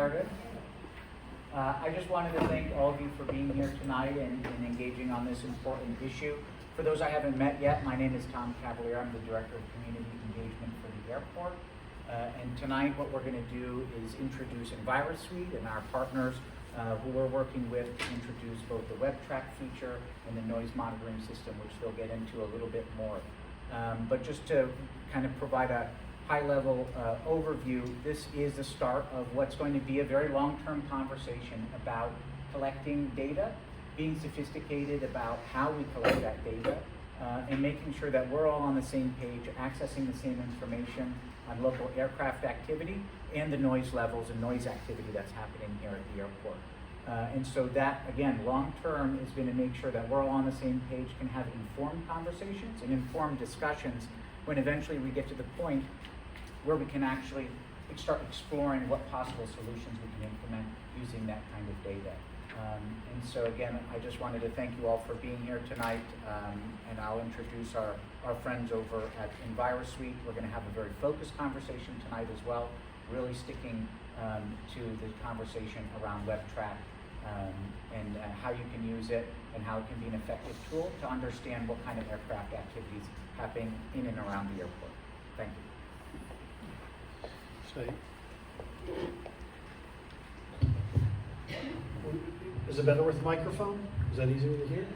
started. I just wanted to thank all of you for being here tonight and engaging on this important issue. For those I haven't met yet, my name is Tom Cavalier. I'm the Director of Community Engagement for the airport. And tonight what we're going to do is introduce Envirosuite and our partners who we're working with to introduce both the WebTrak feature and the noise monitoring system, which they'll get into a little bit more. But just to kind of provide a high-level overview, this is the start of what's going to be a very long-term conversation about collecting data, being sophisticated about how we collect that data, and making sure that we're all on the same page, accessing the same information on local aircraft activity and the noise levels and noise activity that's happening here at the airport. And so that, again, long-term is going to make sure that we're all on the same page, can have informed conversations and informed discussions when eventually we get to the point where we can actually start exploring what possible solutions we can implement using that kind of data. And so again, I just wanted to thank you all for being here tonight, and I'll introduce our friends over at Envirosuite. We're going to have a very focused conversation tonight as well, really sticking to the conversation around WebTrak and how you can use it and how it can be an effective tool to understand what kind of aircraft activities happening in and around the airport. Thank you. Is it better with the microphone? Is that easier to hear?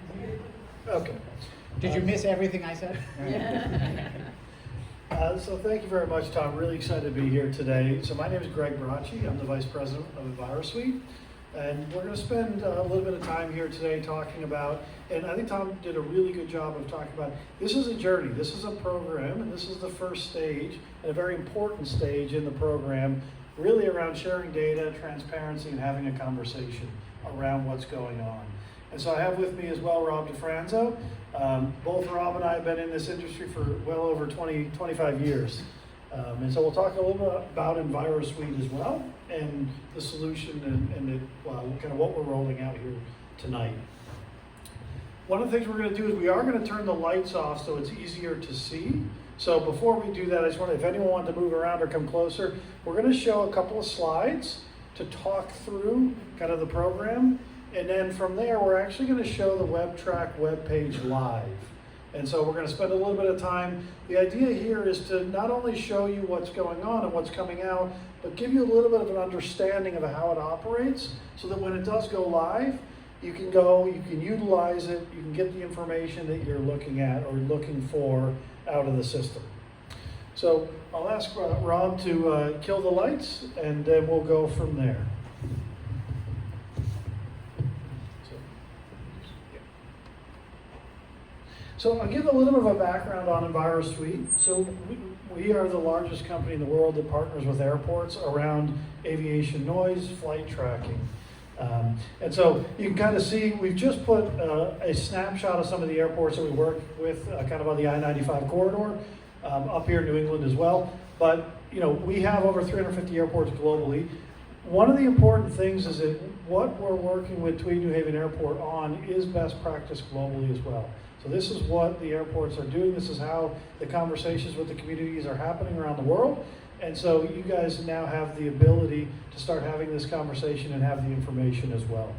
Okay. Did you miss everything I said? So thank you very much, Tom. Really excited to be here today. So my name is Greg Bracci. I'm the Vice President of Envirosuite. And we're going to spend a little bit of time here today talking about, and I think Tom did a really good job of talking about, this is a journey, this is a program, and this is the first stage, and a very important stage in the program, really around sharing data, transparency, and having a conversation around what's going on. And so I have with me as well Rob DeFranzo. Both Rob and I have been in this industry for well over 25 years. And so we'll talk a little bit about Envirosuite as well, and the solution and kind of what we're rolling out here tonight. One of the things we're going to do is we are going to turn the lights off so it's easier to see. So before we do that, I just want to, if anyone wanted to move around or come closer, we're going to show a couple of slides to talk through kind of the program. And then from there, we're actually going to show the WebTrak webpage live. And so we're going to spend a little bit of time. The idea here is to not only show you what's going on and what's coming out, but give you a little bit of an understanding of how it operates, so that when it does go live, you can go, you can utilize it, you can get the information that you're looking at or looking for out of the system. So I'll ask Rob to kill the lights, and then we'll go from there. So I'll give a little bit of a background on Envirosuite. So we are the largest company in the world that partners with airports around aviation noise, flight tracking. And so you can kind of see, we've just put a snapshot of some of the airports that we work with kind of on the I-95 corridor, up here in New England as well. But you know, we have over 350 airports globally. One of the important things is that what we're working with Tweed New Haven Airport on is best practice globally as well. So this is what the airports are doing. This is how the conversations with the communities are happening around the world. And so you guys now have the ability to start having this conversation and have the information as well.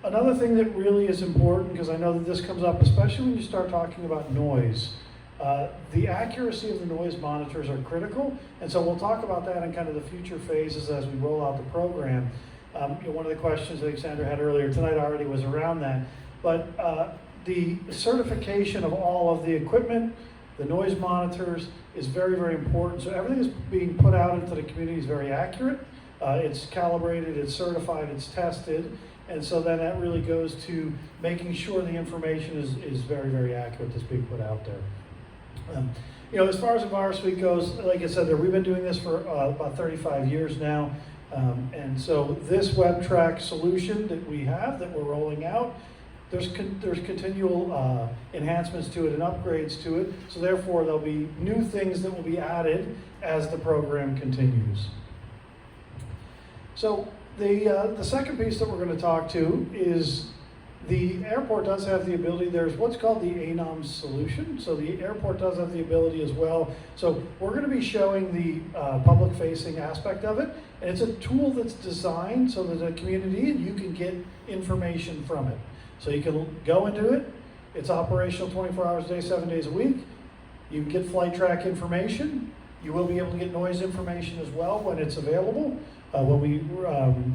Another thing that really is important, because I know that this comes up, especially when you start talking about noise, the accuracy of the noise monitors are critical. And so we'll talk about that in kind of the future phases as we roll out the program. You know, one of the questions that Alexander had earlier tonight already was around that. But the certification of all of the equipment, the noise monitors, is very, very important. So everything is being put out into the community is very accurate. It's calibrated, it's certified, it's tested. And so then that really goes to making sure the information is very, very accurate that's being put out there. You know, as far as Envirosuite goes, like I said, we've been doing this for about 35 years now. And so this WebTrak solution that we have, that we're rolling out, there's continual enhancements to it and upgrades to it. So therefore, there'll be new things that will be added as the program continues. So the second piece that we're going to talk to is the airport does have the ability, there's what's called the ANOMS solution. So the airport does have the ability as well. So we're going to be showing the public-facing aspect of it, And it's a tool that's designed so that the community, and you can get information from it. So you can go into it, it's operational 24 hours a day, 7 days a week. You can get flight track information. You will be able to get noise information as well when it's available, when we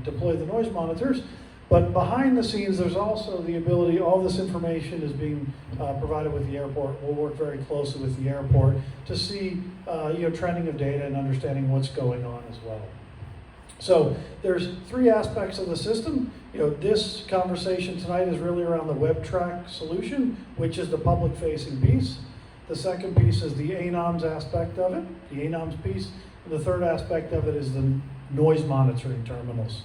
deploy the noise monitors. But behind the scenes, there's also the ability, all this information is being provided with the airport. We'll work very closely with the airport to see trending of data and understanding what's going on as well. So there's 3 aspects of the system. This conversation tonight is really around the WebTrak solution, which is the public-facing piece. The second piece is the ANOMS aspect of it, the ANOMS piece. And the third aspect of it is the noise monitoring terminals.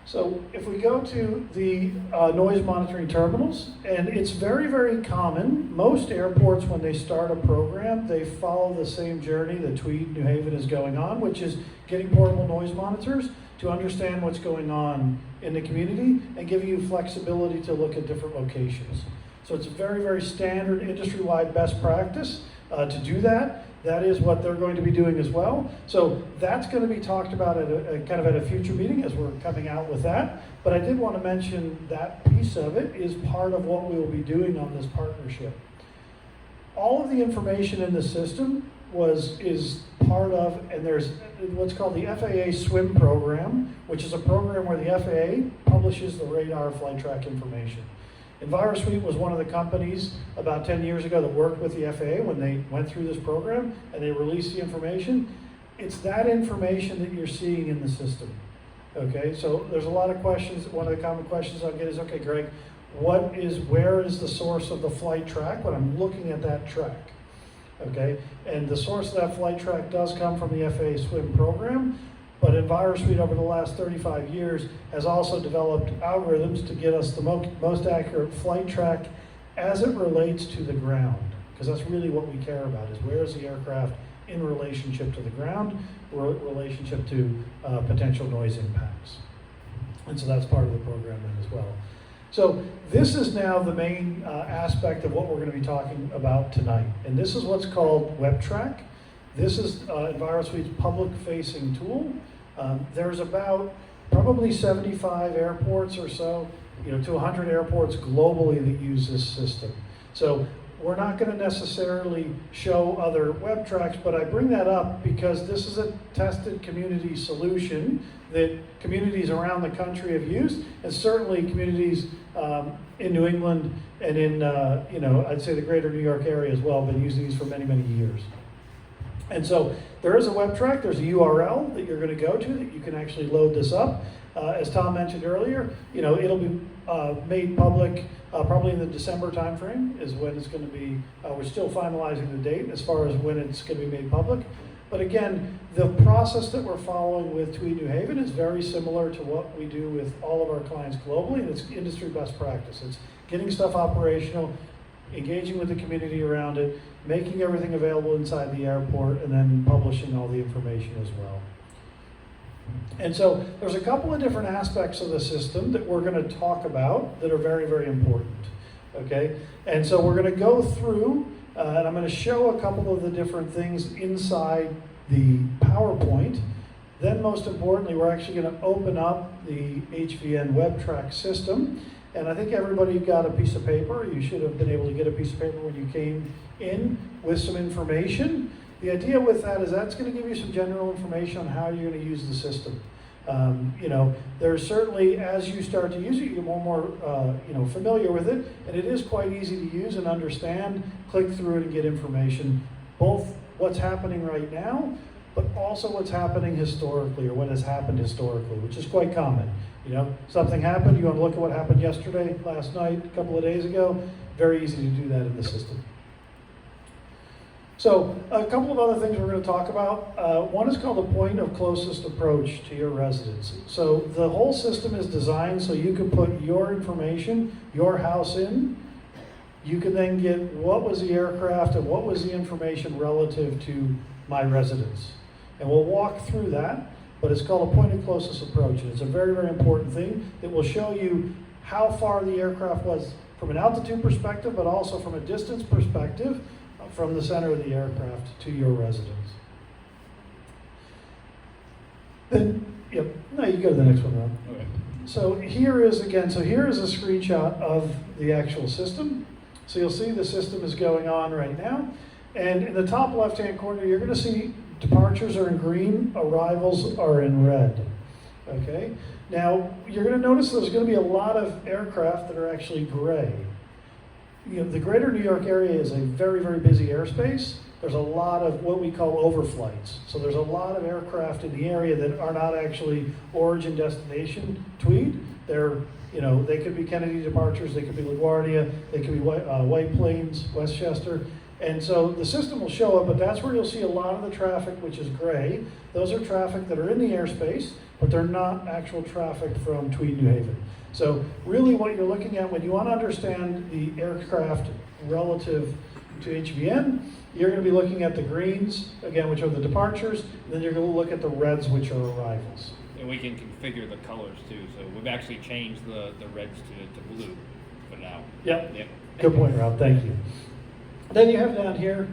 So if we go to the noise monitoring terminals, and it's very, very common. Most airports, when they start a program, they follow the same journey that Tweed, New Haven is going on, which is getting portable noise monitors to understand what's going on in the community and giving you flexibility to look at different locations. So it's a very, very standard industry-wide best practice to do that. That is what they're going to be doing as well. So that's going to be talked about at a future meeting as we're coming out with that. But I did want to mention that piece of it is part of what we will be doing on this partnership. All of the information in the system is part of, and there's what's called the FAA SWIM program, which is a program where the FAA publishes the radar flight track information. Envirosuite was one of the companies about 10 years ago that worked with the FAA when they went through this program and they released the information. It's that information that you're seeing in the system. Okay, so there's a lot of questions. One of the common questions I'll get is, okay, Greg, where is the source of the flight track when I'm looking at that track? Okay, and the source of that flight track does come from the FAA SWIM program. But Envirosuite over the last 35 years has also developed algorithms to get us the most accurate flight track as it relates to the ground. Because that's really what we care about, is where is the aircraft in relationship to the ground, or relationship to potential noise impacts. And so that's part of the program then as well. So this is now the main aspect of what we're going to be talking about tonight. And this is what's called WebTrak. This is Envirosuite's public-facing tool. There's about probably 75 airports or so, to 100 airports globally that use this system. So we're not going to necessarily show other WebTraks, but I bring that up because this is a tested community solution that communities around the country have used, and certainly communities in New England and in, I'd say the greater New York area as well, have been using these for many, many years. And so there is a WebTrak, there's a URL that you're going to go to that you can actually load this up. As Tom mentioned earlier, it'll be made public probably in the December timeframe is when it's going to be, we're still finalizing the date as far as when it's going to be made public. But again, the process that we're following with Tweed New Haven is very similar to what we do with all of our clients globally, and it's industry best practice. It's getting stuff operational, engaging with the community around it, making everything available inside the airport, and then publishing all the information as well. And so there's a couple of different aspects of the system that we're going to talk about that are very, very important. Okay? And so we're going to go through, and I'm going to show a couple of the different things inside the PowerPoint. Then most importantly, we're actually going to open up the HVN WebTrak system. And I think everybody got a piece of paper. You should have been able to get a piece of paper when you came in with some information. The idea with that is that's going to give you some general information on how you're going to use the system. There's certainly, as you start to use it, you get more and more familiar with it, and it is quite easy to use and understand, click through it and get information, both what's happening right now, but also what's happening historically, or what has happened historically, which is quite common. Something happened, you want to look at what happened yesterday, last night, a couple of days ago, very easy to do that in the system. So a couple of other things we're going to talk about. One is called the point of closest approach to your residence. So the whole system is designed so you can put your information, your house in. You can then get what was the aircraft and what was the information relative to my residence. And we'll walk through that. But it's called a point of closest approach, and it's a very, very important thing that will show you how far the aircraft was from an altitude perspective, but also from a distance perspective from the center of the aircraft to your residence. Then, yep, no, you go to the next one, Rob. Okay. So here is, again, so here is a screenshot of the actual system. So you'll see the system is going on right now. And in the top left-hand corner, you're going to see departures are in green, arrivals are in red. Okay? Now, you're going to notice there's going to be a lot of aircraft that are actually gray. You know, the greater New York area is a very, very busy airspace. There's a lot of what we call overflights. So there's a lot of aircraft in the area that are not actually origin destination Tweed. They're, you know, they could be Kennedy departures, they could be LaGuardia, they could be White Plains, Westchester. And so the system will show up, but that's where you'll see a lot of the traffic, which is gray. Those are traffic that are in the airspace, but they're not actual traffic from Tweed, New Haven. So really what you're looking at when you want to understand the aircraft relative to HVN, you're going to be looking at the greens, again, which are the departures, and then you're going to look at the reds, which are arrivals. And we can configure the colors too, so we've actually changed the reds to blue for now. Yep. Yep. Good point, Rob. Thank you. Then you have down here,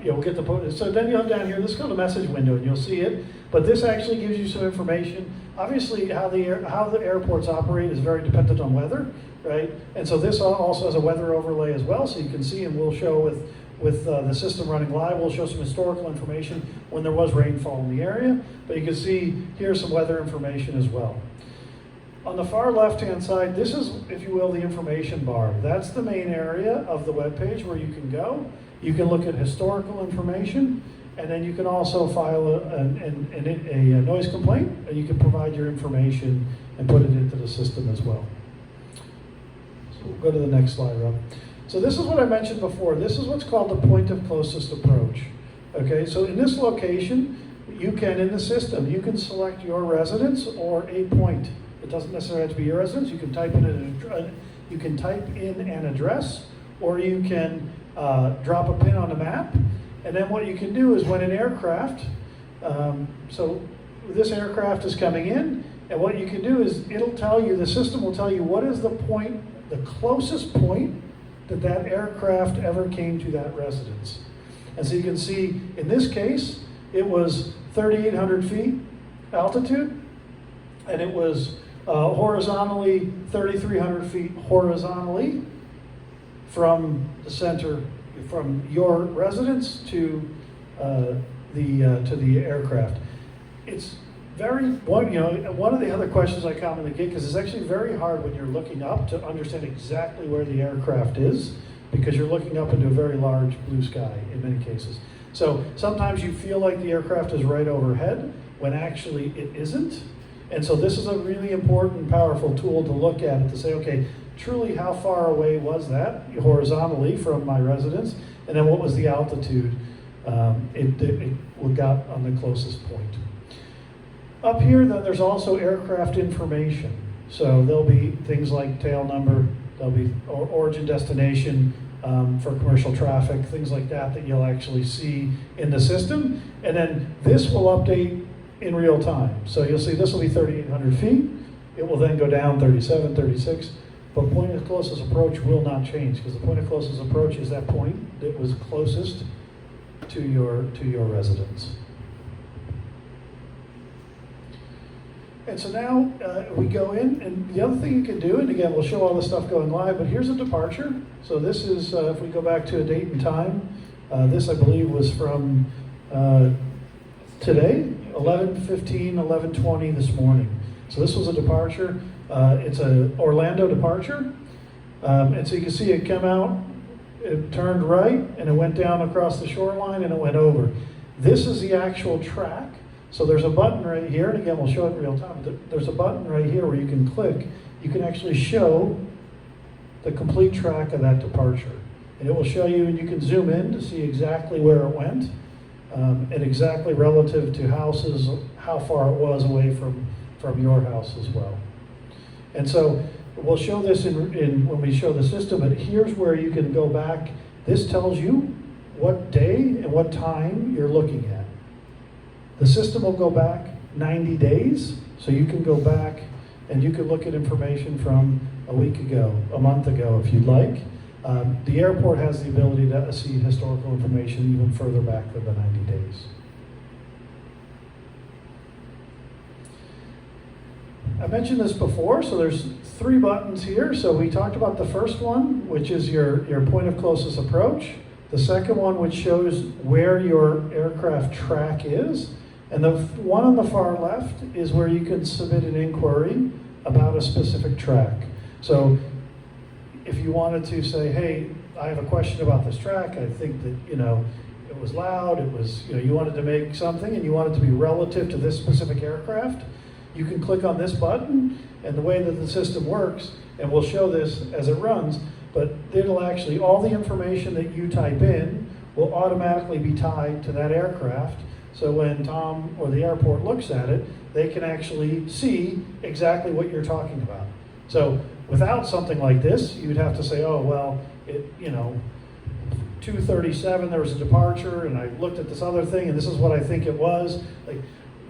you'll get the, so then you have down here, this is called a message window, and you'll see it. But this actually gives you some information. Obviously, how the airports operate is very dependent on weather, right? And so this also has a weather overlay as well, so you can see, and we'll show with the system running live, we'll show some historical information when there was rainfall in the area. But you can see here's some weather information as well. On the far left-hand side, this is, if you will, the information bar. That's the main area of the web page where you can go. You can look at historical information, and then you can also file a noise complaint, and you can provide your information and put it into the system as well. So we'll go to the next slide, Rob. So this is what I mentioned before. This is what's called the point of closest approach. Okay, so in this location, you can, in the system, you can select your residence or a point. It doesn't necessarily have to be your residence. You can type in an address, or you can drop a pin on a map. And then what you can do is when an aircraft, so this aircraft is coming in, and what you can do is it'll tell you, the system will tell you what is the point, the closest point that aircraft ever came to that residence. And so you can see, in this case, it was 3,800 feet altitude, and it was horizontally 3,300 feet horizontally from the center, from your residence to the aircraft. It's very, one of the other questions I commonly get, because it's actually very hard when you're looking up to understand exactly where the aircraft is, because you're looking up into a very large blue sky in many cases. So sometimes you feel like the aircraft is right overhead, when actually it isn't. And so this is a really important, powerful tool to look at it to say, okay, truly how far away was that horizontally from my residence? And then what was the altitude it got on the closest point? Up here, then, there's also aircraft information. So there'll be things like tail number, there'll be origin destination for commercial traffic, things like that you'll actually see in the system. And then this will update in real time. So you'll see this will be 3,800 feet. It will then go down 37, 36. But point of closest approach will not change, because the point of closest approach is that point that was closest to your residence. And so now we go in, and the other thing you can do, and again, we'll show all this stuff going live, but here's a departure. So this is, if we go back to a date and time, this I believe was from today, 11:15, 11:20 this morning. So this was a departure. It's an Orlando departure. And so you can see it come out, it turned right, and it went down across the shoreline, and it went over. This is the actual track. So there's a button right here, and again, we'll show it in real time. There's a button right here where you can click. You can actually show the complete track of that departure. And it will show you, and you can zoom in to see exactly where it went, and exactly relative to houses, how far it was away from your house as well. And so we'll show this in when we show the system, but here's where you can go back. This tells you what day and what time you're looking at. The system will go back 90 days, so you can go back and you can look at information from a week ago, a month ago if you'd like. The airport has the ability to see historical information even further back than the 90 days. I mentioned this before, so there's 3 buttons here. So we talked about the first one, which is your point of closest approach. The second one, which shows where your aircraft track is. And the one on the far left is where you can submit an inquiry about a specific track. So if you wanted to say, hey, I have a question about this track, I think that, it was loud, it was, you wanted to make something and you want it to be relative to this specific aircraft, you can click on this button, and the way that the system works, and we'll show this as it runs, but it'll actually, all the information that you type in will automatically be tied to that aircraft. So when Tom or the airport looks at it, they can actually see exactly what you're talking about. So without something like this, you'd have to say, oh, well, 2:37, there was a departure, and I looked at this other thing, and this is what I think it was. Like,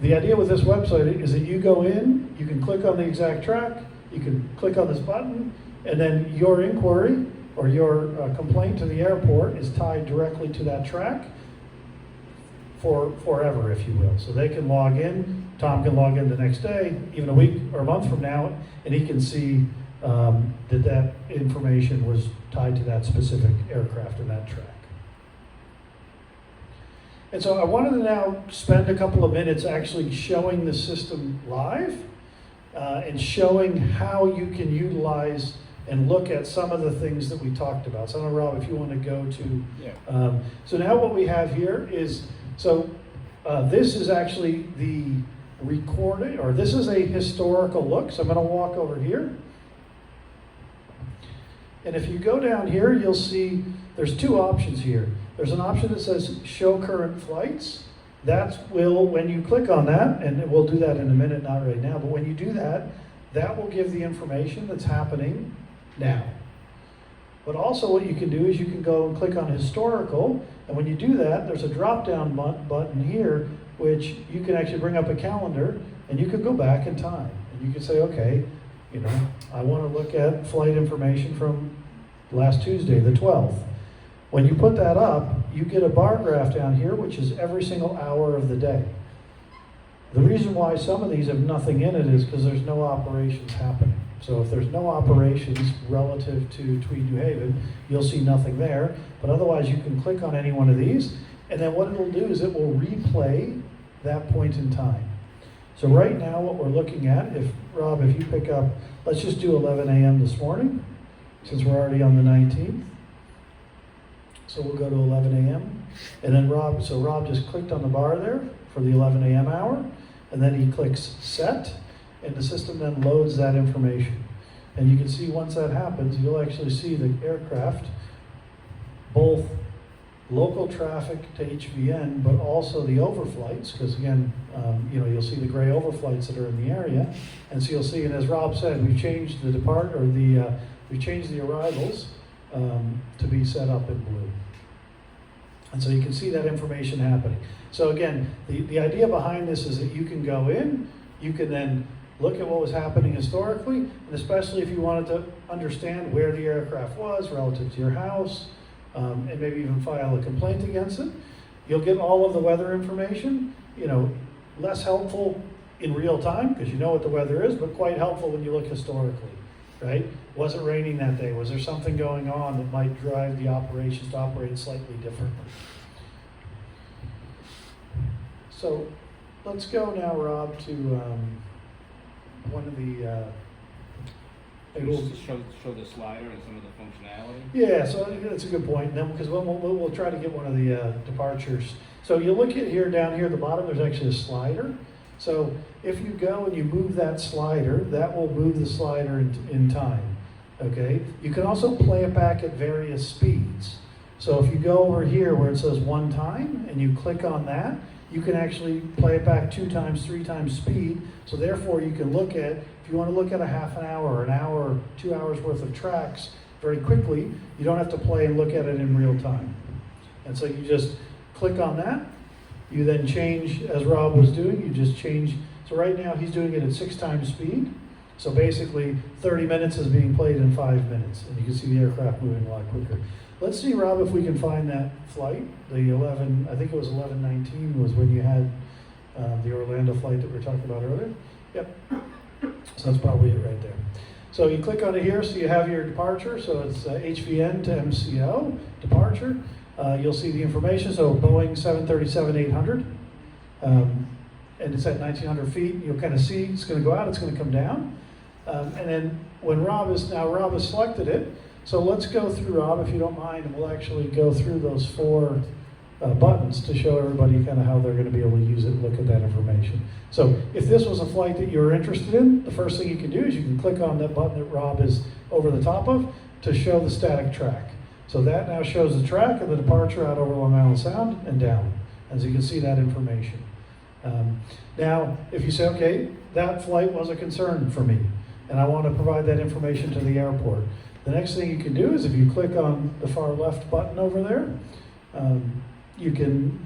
the idea with this website is that you go in, you can click on the exact track, you can click on this button, and then your inquiry or your complaint to the airport is tied directly to that track for forever, if you will. So they can log in, Tom can log in the next day, even a week or a month from now, and he can see that information was tied to that specific aircraft and that track. And so I wanted to now spend a couple of minutes actually showing the system live and showing how you can utilize and look at some of the things that we talked about. So I don't know, Rob, if you want to go to... Yeah. So now what we have here is, this is actually the recording, or this is a historical look. So I'm going to walk over here. And if you go down here, you'll see there's 2 options here. There's an option that says show current flights. That will, when you click on that, and we'll do that in a minute, not right now, but when you do that, that will give the information that's happening now. But also what you can do is you can go and click on historical, and when you do that, there's a drop-down button here, which you can actually bring up a calendar, and you can go back in time. And you can say, okay, I want to look at flight information from last Tuesday, the 12th. When you put that up, you get a bar graph down here, which is every single hour of the day. The reason why some of these have nothing in it is because there's no operations happening. So if there's no operations relative to Tweed, New Haven, you'll see nothing there. But otherwise, you can click on any one of these, and then what it'll do is it will replay that point in time. So right now, what we're looking at, Rob, if you pick up, let's just do 11 a.m. this morning, since we're already on the 19th. So we'll go to 11 a.m. And then Rob just clicked on the bar there for the 11 a.m. hour, and then he clicks set, and the system then loads that information. And you can see once that happens, you'll actually see the aircraft, both local traffic to HVN, but also the overflights, because again, you'll see the gray overflights that are in the area, and so you'll see. And as Rob said, we've changed we changed the arrivals to be set up in blue, and so you can see that information happening. So again, the idea behind this is that you can go in, you can then look at what was happening historically, and especially if you wanted to understand where the aircraft was relative to your house. And maybe even file a complaint against it. You'll get all of the weather information, less helpful in real time because you know what the weather is, but quite helpful when you look historically, right? Was it raining that day? Was there something going on that might drive the operations to operate slightly differently? So let's go now, Rob, to one of the Just show the slider and some of the functionality. Yeah, so that's a good point. Then, because we'll try to get one of the departures. So you look at here, down here at the bottom, there's actually a slider. So if you go and you move that slider, that will move the slider in time. Okay. You can also play it back at various speeds. So if you go over here where it says 1 time and you click on that, you can actually play it back 2 times, 3 times speed. So therefore, you can look at, if you want to look at a half an hour, an hour, 2 hours worth of tracks very quickly, you don't have to play and look at it in real time. And so you just click on that. You then change, as Rob was doing, you just change. So right now he's doing it at 6 times speed. So basically 30 minutes is being played in 5 minutes. And you can see the aircraft moving a lot quicker. Let's see, Rob, if we can find that flight. I think it was 11:19 was when you had the Orlando flight that we were talking about earlier. Yep. So So that's probably it right there. So you click on it here, so you have your departure. So it's HVN to MCO, departure. You'll see the information. So Boeing 737-800. And it's at 1,900 feet. You'll kind of see it's going to go out, it's going to come down. And then when Rob has selected it, so let's go through, Rob, if you don't mind, and we'll actually go through those 4 buttons to show everybody kind of how they're going to be able to use it and look at that information. So if this was a flight that you're interested in, the first thing you can do is you can click on that button that Rob is over the top of to show the static track. So that now shows the track of the departure out over Long Island Sound and down, as you can see that information. Now, if you say, okay, that flight was a concern for me, and I want to provide that information to the airport, the next thing you can do is if you click on the far left button over there, you can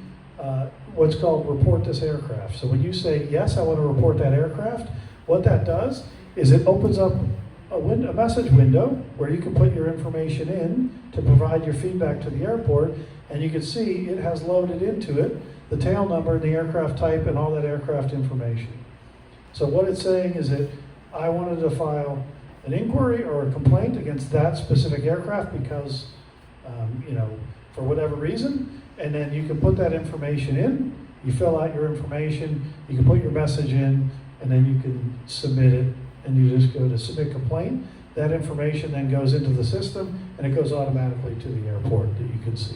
what's called report this aircraft. So when you say, yes, I want to report that aircraft, what that does is it opens up a message window where you can put your information in to provide your feedback to the airport, and you can see it has loaded into it the tail number and the aircraft type and all that aircraft information. So what it's saying is that I wanted to file an inquiry or a complaint against that specific aircraft because, for whatever reason, and then you can put that information in, you fill out your information, you can put your message in, and then you can submit it, and you just go to submit complaint. That information then goes into the system, and it goes automatically to the airport that you can see.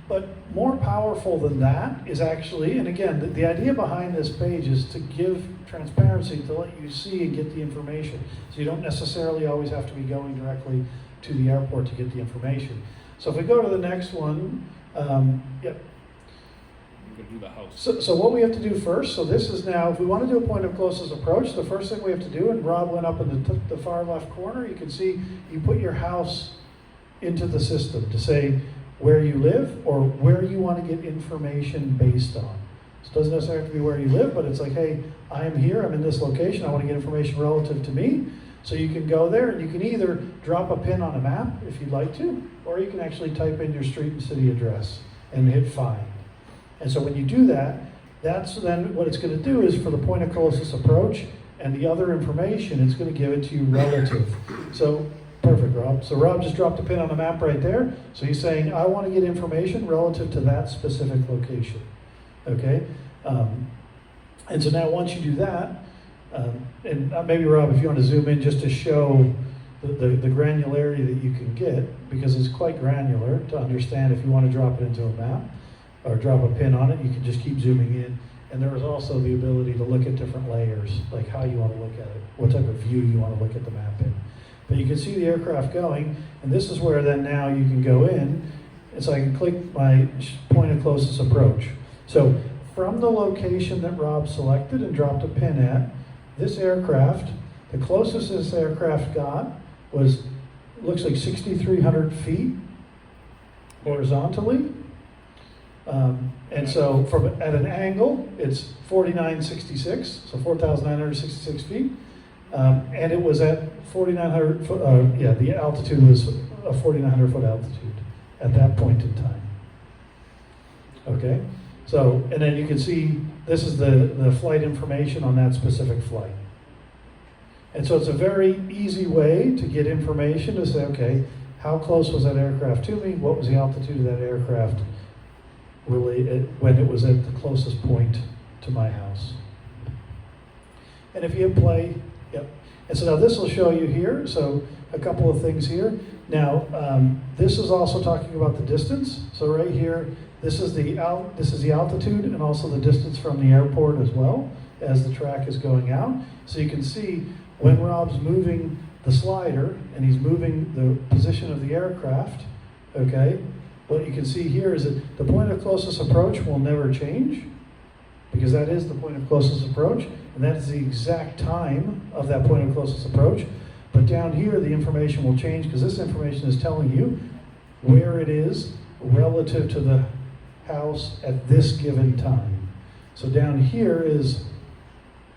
But more powerful than that is actually, and again, the idea behind this page is to give transparency, to let you see and get the information. So you don't necessarily always have to be going directly to the airport to get the information. So if we go to the next one, We're going to do the house. So what we have to do first, so this is now, if we want to do a point of closest approach, the first thing we have to do, and Rob went up in the far left corner, you can see you put your house into the system to say where you live or where you want to get information based on. So it doesn't necessarily have to be where you live, but it's like, hey, I am here, I'm in this location, I want to get information relative to me. So you can go there and you can either drop a pin on a map if you'd like to, or you can actually type in your street and city address and hit find. And so when you do that, that's then what it's going to do is for the point of closest approach and the other information, it's going to give it to you relative. So perfect, Rob. So Rob just dropped a pin on the map right there. So he's saying, I want to get information relative to that specific location. Okay? And so now once you do that, and maybe Rob, if you want to zoom in just to show the granularity that you can get, because it's quite granular to understand if you want to drop it into a map or drop a pin on it, you can just keep zooming in. And there is also the ability to look at different layers, like how you want to look at it, what type of view you want to look at the map in. But you can see the aircraft going, and this is where then now you can go in, and so I can click my point of closest approach. So from the location that Rob selected and dropped a pin at, this aircraft, the closest this aircraft got was, looks like 6,300 feet horizontally. And so at an angle, it's 4,966, so 4,966 feet. And it was at 4,900 foot, the altitude was a 4,900 foot altitude at that point in time. Okay, so, and then you can see this is the flight information on that specific flight. And so it's a very easy way to get information to say, okay, how close was that aircraft to me? What was the altitude of that aircraft really when it was at the closest point to my house? And if you hit play, yep. And so now this will show you here, so a couple of things here. Now, this is also talking about the distance. So right here, this is the altitude and also the distance from the airport as well as the track is going out. So you can see when Rob's moving the slider and he's moving the position of the aircraft, okay, what you can see here is that the point of closest approach will never change because that is the point of closest approach, and that is the exact time of that point of closest approach. But down here, the information will change because this information is telling you where it is relative to the house at this given time. So down here is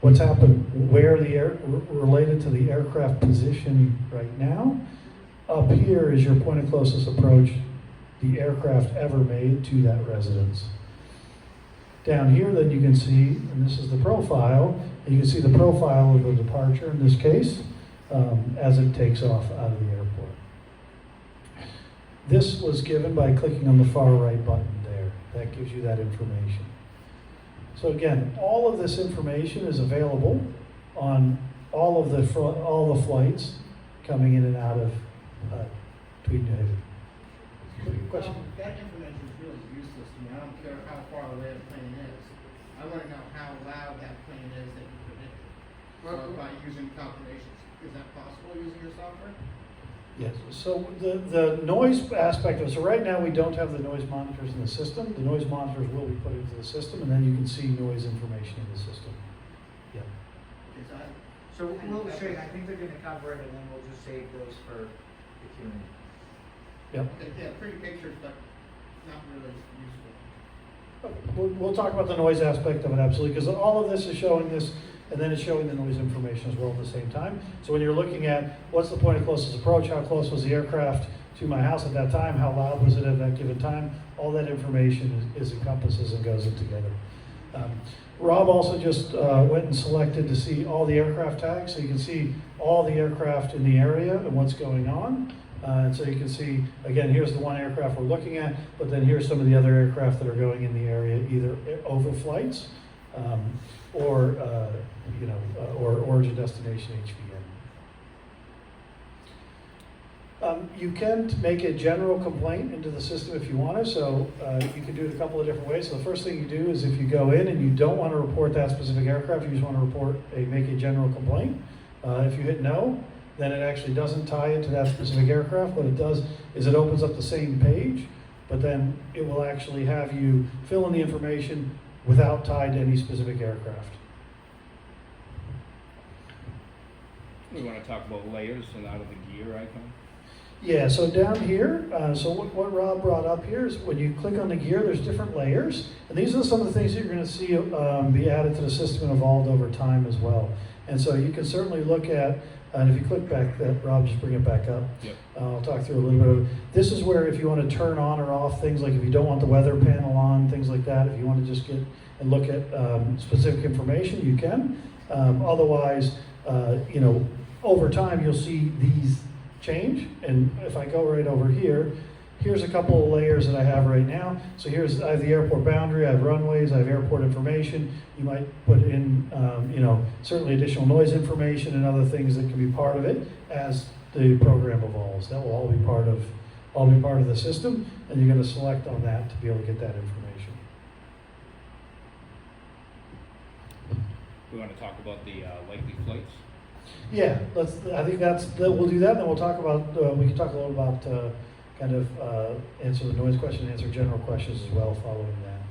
what's happened, where the related to the aircraft position right now. Up here is your point of closest approach the aircraft ever made to that residence. Down here, then you can see, and this is the profile, and you can see the profile of the departure in this case as it takes off out of the airport. This was given by clicking on the far right button there. That gives you that information. So again, all of this information is available on all the flights coming in and out of Tweed, New Haven. Question? That information is really useless to me. I don't care how far away the plane is. I want to know how loud that plane is that you predict by using calculations. Is that possible using your software? Yes. So the noise aspect of it, so right now we don't have the noise monitors in the system. The noise monitors will be put into the system, and then you can see noise information in the system. Yeah. So we'll show you, I think they're gonna cover it, and then we'll just save those for the Q&A. Yep. Okay, yeah, pretty pictures, but not really useful. We'll talk about the noise aspect of it, absolutely, because all of this is showing this, and then it's showing the noise information as well at the same time. So when you're looking at what's the point of closest approach, how close was the aircraft to my house at that time, how loud was it at that given time, all that information is encompasses and goes in together. Rob also just went and selected to see all the aircraft tags, so you can see all the aircraft in the area and what's going on. And so you can see, again, here's the one aircraft we're looking at, but then here's some of the other aircraft that are going in the area, either overflights or origin destination HVN. You can make a general complaint into the system if you want to, so you can do it a couple of different ways. So the first thing you do is if you go in and you don't want to report that specific aircraft, you just want to make a general complaint. If you hit no, then it actually doesn't tie it to that specific aircraft. What it does is it opens up the same page, but then it will actually have you fill in the information without tied to any specific aircraft. We want to talk about layers and out of the gear icon. Yeah, so down here, so what Rob brought up here is when you click on the gear, there's different layers. And these are some of the things that you're going to see be added to the system and evolved over time as well. And so you can certainly look at, and if you click back, Rob, just bring it back up. Yep. I'll talk through a little bit of it. This is where if you want to turn on or off things, like if you don't want the weather panel on, things like that, if you want to just get and look at specific information, you can. Otherwise, over time, you'll see these change. And if I go right over here, here's a couple of layers that I have right now. So I have the airport boundary, I have runways, I have airport information. You might put in, certainly additional noise information and other things that can be part of it as the program evolves. That will all be part of the system, and you're going to select on that to be able to get that information. We want to talk about the likely flights. Yeah, I think we'll do that, and then we'll talk about, we can talk a little about answer the noise question, answer general questions as well following that.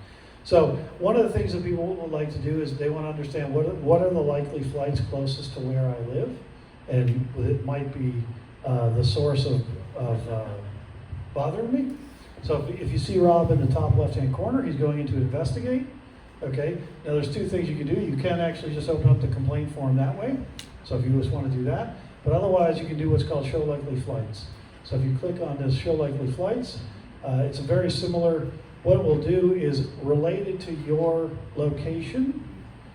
So one of the things that people would like to do is they want to understand what are the likely flights closest to where I live, and it might be the source of bothering me. So if you see Rob in the top left-hand corner, he's going into investigate. Okay, now there's two things you can do. You can actually just open up the complaint form that way. So if you just want to do that, but otherwise you can do what's called show likely flights. So if you click on this show likely flights, it's a very similar, what it will do is related to your location.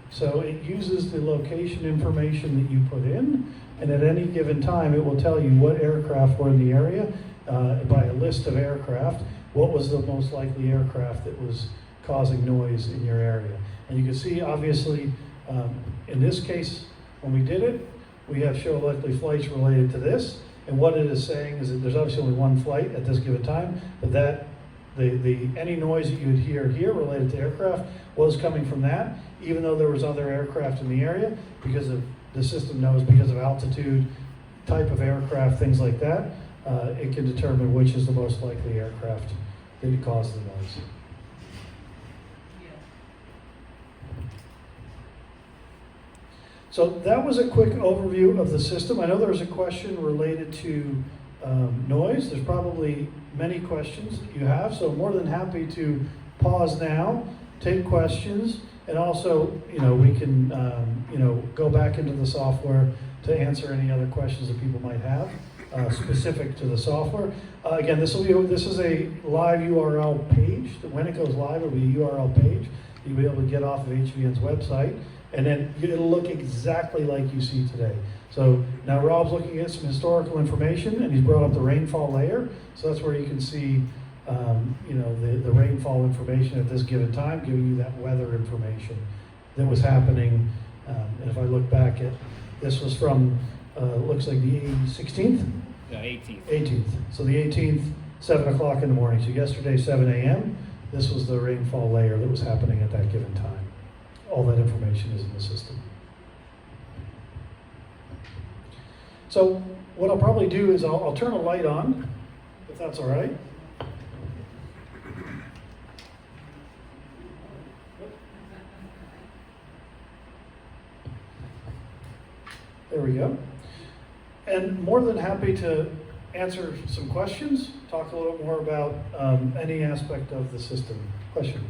So it uses the location information that you put in, and at any given time it will tell you what aircraft were in the area by a list of aircraft, what was the most likely aircraft that was causing noise in your area. And you can see obviously in this case, when we did it, we have show likely flights related to this, and what it is saying is that there's obviously only one flight at this given time, but that any noise that you would hear here related to aircraft was coming from that, even though there was other aircraft in the area, because the system knows because of altitude, type of aircraft, things like that, it can determine which is the most likely aircraft that caused the noise. So that was a quick overview of the system. I know there was a question related to noise. There's probably many questions that you have, so I'm more than happy to pause now, take questions, and also, we can, go back into the software to answer any other questions that people might have specific to the software. Again, this is a live URL page. When it goes live, it'll be a URL page. You'll be able to get off of HVN's website, and then it'll look exactly like you see today. So now Rob's looking at some historical information, and he's brought up the rainfall layer. So that's where you can see, the rainfall information at this given time, giving you that weather information that was happening. And if I look back at, this was from, looks like the 16th? Yeah, 18th. 18th. So the 18th, 7 o'clock in the morning. So yesterday, 7 a.m., this was the rainfall layer that was happening at that given time. All that information is in the system. So what I'll probably do is I'll turn a light on, if that's all right. There we go. And more than happy to answer some questions, talk a little more about any aspect of the system. Question?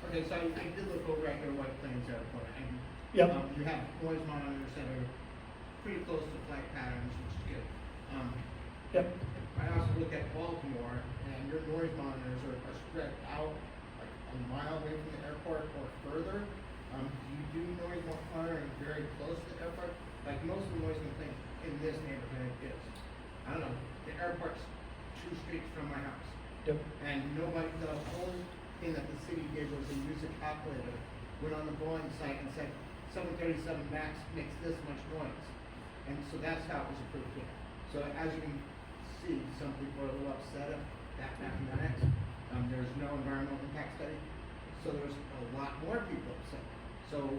Okay, so I did look over at your White Plains Airport, and Yep. you have noise monitors that are pretty close to flight patterns, which is good. Yep. I also looked at Baltimore, and your noise monitors are spread out like a mile away from the airport or further. Do you do noise monitoring very close to the airport? Like most of the noise complaints in this neighborhood is, I don't know, the airport's 2 streets from my house. Yep. And nobody, the whole thing that the city did was they used a calculator, went on the Boeing site and said, 737 MAX makes this much noise. And so that's how it was approved here. So as you can see, some people are a little upset at that mathematics. There's no environmental impact study, so there's a lot more people upset. So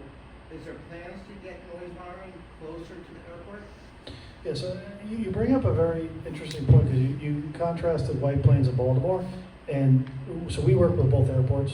is there plans to get noise monitoring closer to the airport? Yeah, so you bring up a very interesting point, because you contrasted White Plains and Baltimore, and so we work with both airports,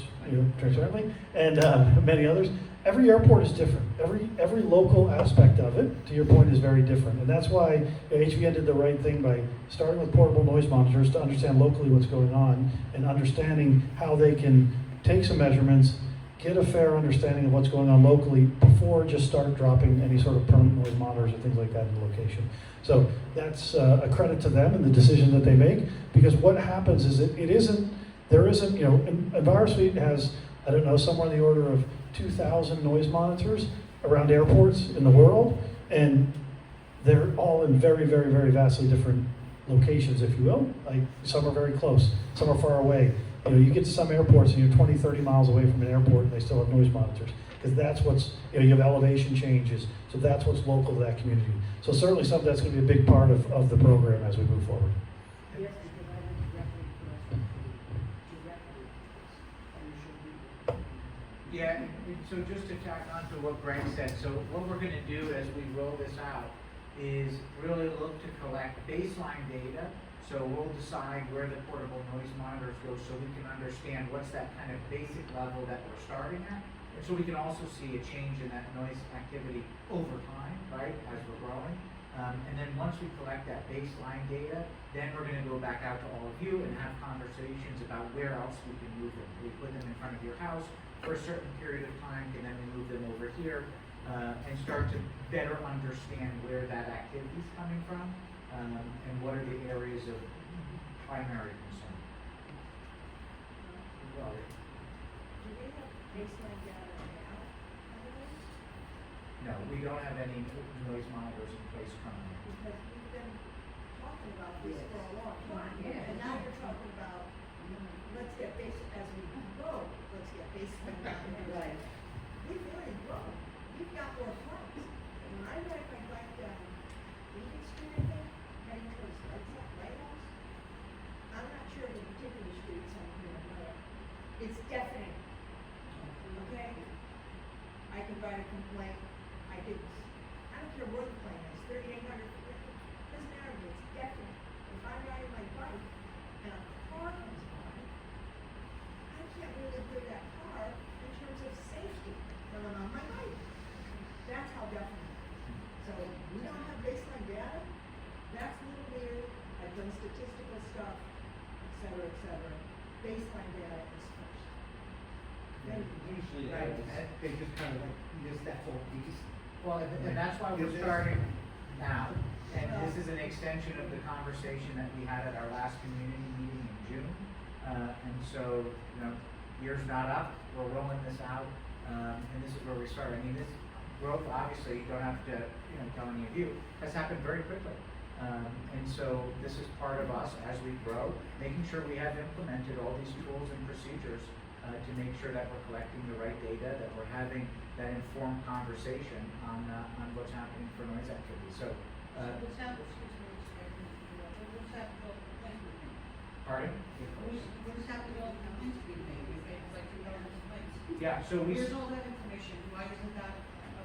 transparently, and many others. Every airport is different. Every local aspect of it, to your point, is very different, and that's why HVN did the right thing by starting with portable noise monitors to understand locally what's going on, and understanding how they can take some measurements, get a fair understanding of what's going on locally before just start dropping any sort of permanent noise monitors or things like that in the location. So that's a credit to them and the decision that they make, because what happens is Envirosuite has, I don't know, somewhere in the order of 2,000 noise monitors around airports in the world, and they're all in very, very, very vastly different locations, if you will. Like, some are very close, some are far away. You get to some airports and you're 20, 30 miles away from an airport and they still have noise monitors, because that's what's, you have elevation changes, so that's what's local to that community. So certainly something that's going to be a big part of the program as we move forward. Yes, because I would definitely for us to Yeah, so just to tack on to what Greg said, so what we're gonna do as we roll this out is really look to collect baseline data. So we'll decide where the portable noise monitors go, so we can understand what's that kind of basic level that we're starting at. And so we can also see a change in that noise activity over time, right, as we're growing. And then once we collect that baseline data, then we're gonna go back out to all of you and have conversations about where else we can move them. We put them in front of your house for a certain period of time, and then we move them over here, and start to better understand where that activity is coming from, and what are the areas of primary concern. Do they have baseline data now? No, we don't have any noise monitors in place currently. Because we've been talking about this for a long time. Yeah. And now you're talking about, let's get as we grow, let's get baseline data. Right. We've really grown. We've got more flights. And when I ride my bike down Beacon Street, I think, heading towards Lighthouse, I'm not sure the particular streets on here, but it's deafening. Okay? I can write a complaint. I don't care where the plane is, 3,800 feet. Doesn't matter to me, it's deafening. If I'm riding my bike and a car comes by, I can't really hear that car in terms of safety when I'm on my bike. That's how deafening it is. So we don't have baseline data. That's a little weird. I've done statistical stuff, et cetera, baseline data is first. Then Usually, Right. they just kind of like miss that whole piece. Well, and that's why we're Is this- starting now, and this is an extension of the conversation that we had at our last community meeting in June. And so, year's not up, we're rolling this out and this is where we start. I mean, this growth, obviously, you don't have to, tell any of you, has happened very quickly. And so this is part of us as we grow, making sure we have implemented all these tools and procedures to make sure that we're collecting the right data, that we're having that informed conversation on what's happening for noise activity. So, What's happened, excuse me, what's happened to all the complaints we made? pardon? What's happened to all the complaints we made? We made like 200 complaints. Yeah, so Here's all that information, why isn't that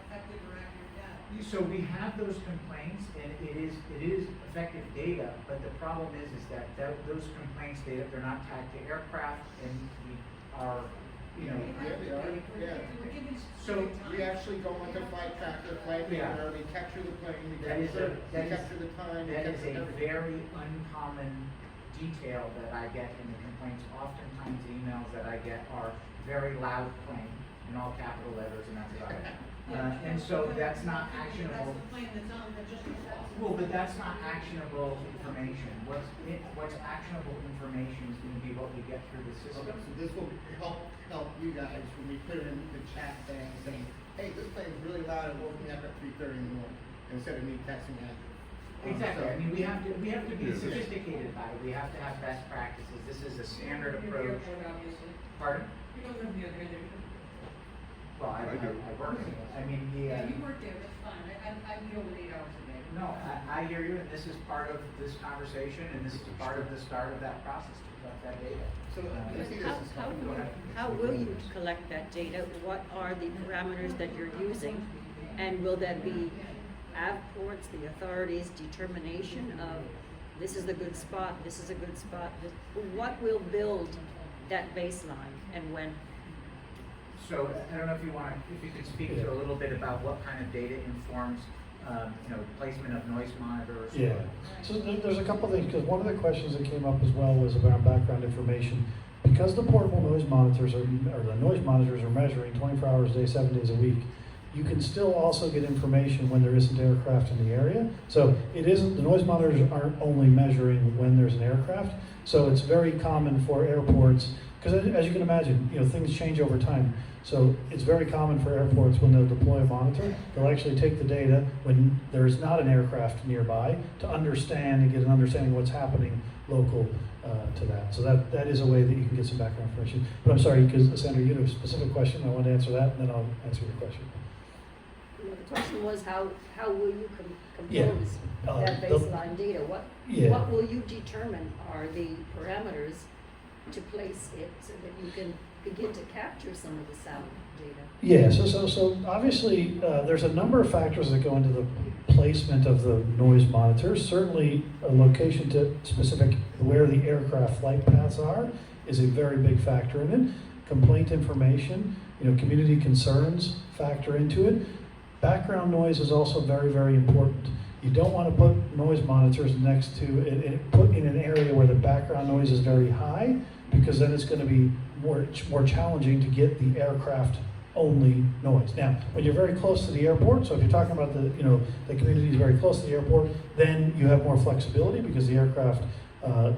effective or accurate data? So we have those complaints, and it is effective data, but the problem is that those complaints, they're not tagged to aircraft, and we are, Yeah, they are, yeah. We're giving So, specific We time. actually go onto flight tracker, flight Yeah. radar, we capture the plane, we That is capture, that is- we capture the time, we that is capture a everything. very uncommon detail that I get in the complaints. Oftentimes, the emails that I get are very loud plane, in all capital letters, and that's about it. And so that's not actionable. That's the plane that's on, that just falls. Well, but that's not actionable information. What's actionable information is gonna be what we get through the Okay, system. so this will help you guys when we put it in the chat saying, hey, this plane's really loud, it woke me up at 3:30 in the morning, instead of me texting at you. Exactly. I mean, we have to be Yeah. sophisticated about it. We have to have best practices. This is a standard You're approach. the airport, obviously. Pardon? You don't live near there, do you? Well, I work in it. I mean, Yeah, you work there, that's fine, I deal with 8 hours a day. no, I hear you, and this is part of this conversation, and this is part of the start of that process to collect that data. So, I see this How, as how, helpful. Go ahead. how will you collect that data? What are the parameters that you're using? And will that be avports, the authorities' determination of this is a good spot, this is a good spot? What will build that baseline and when? So I don't know if you could speak to a little bit about what kind of data informs, placement of noise monitors. Yeah, so there's a couple things, because one of the questions that came up as well was around background information. Because the portable noise monitors or the noise monitors are measuring 24 hours a day, 7 days a week, you can still also get information when there isn't aircraft in the area. So it isn't, the noise monitors aren't only measuring when there's an aircraft. So it's very common for airports, because as you can imagine, things change over time. So it's very common for airports when they'll deploy a monitor, they'll actually take the data when there's not an aircraft nearby to understand and get an understanding of what's happening local to that. So that is a way that you can get some background information. But I'm sorry, because Sandra, you had a specific question, I want to answer that, and then I'll answer your question. The question was how will you Yeah. compose that The- baseline data? Yeah. What will you determine are the parameters to place it so that you can begin to capture some of the sound data? Yeah, so obviously, there's a number of factors that go into the placement of the noise monitors. Certainly, a location to specific where the aircraft flight paths are is a very big factor in it. Complaint information, community concerns factor into it. Background noise is also very, very important. You don't want to put noise monitors next to, put in an area where the background noise is very high, because then it's going to be more challenging to get the aircraft only noise. Now, when you're very close to the airport, so if you're talking about the community is very close to the airport, then you have more flexibility because the aircraft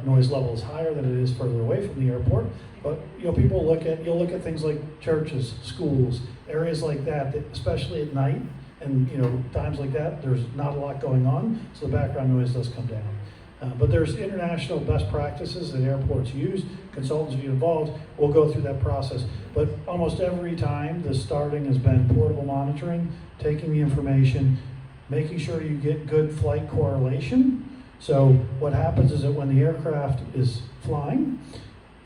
noise level is higher than it is further away from the airport. But you'll look at things like churches, schools, areas like that especially at night and times like that, there's not a lot going on, so the background noise does come down. But there's international best practices that airports use. Consultants who get involved will go through that process. But almost every time, the starting has been portable monitoring, taking the information, making sure you get good flight correlation. So what happens is that when the aircraft is flying,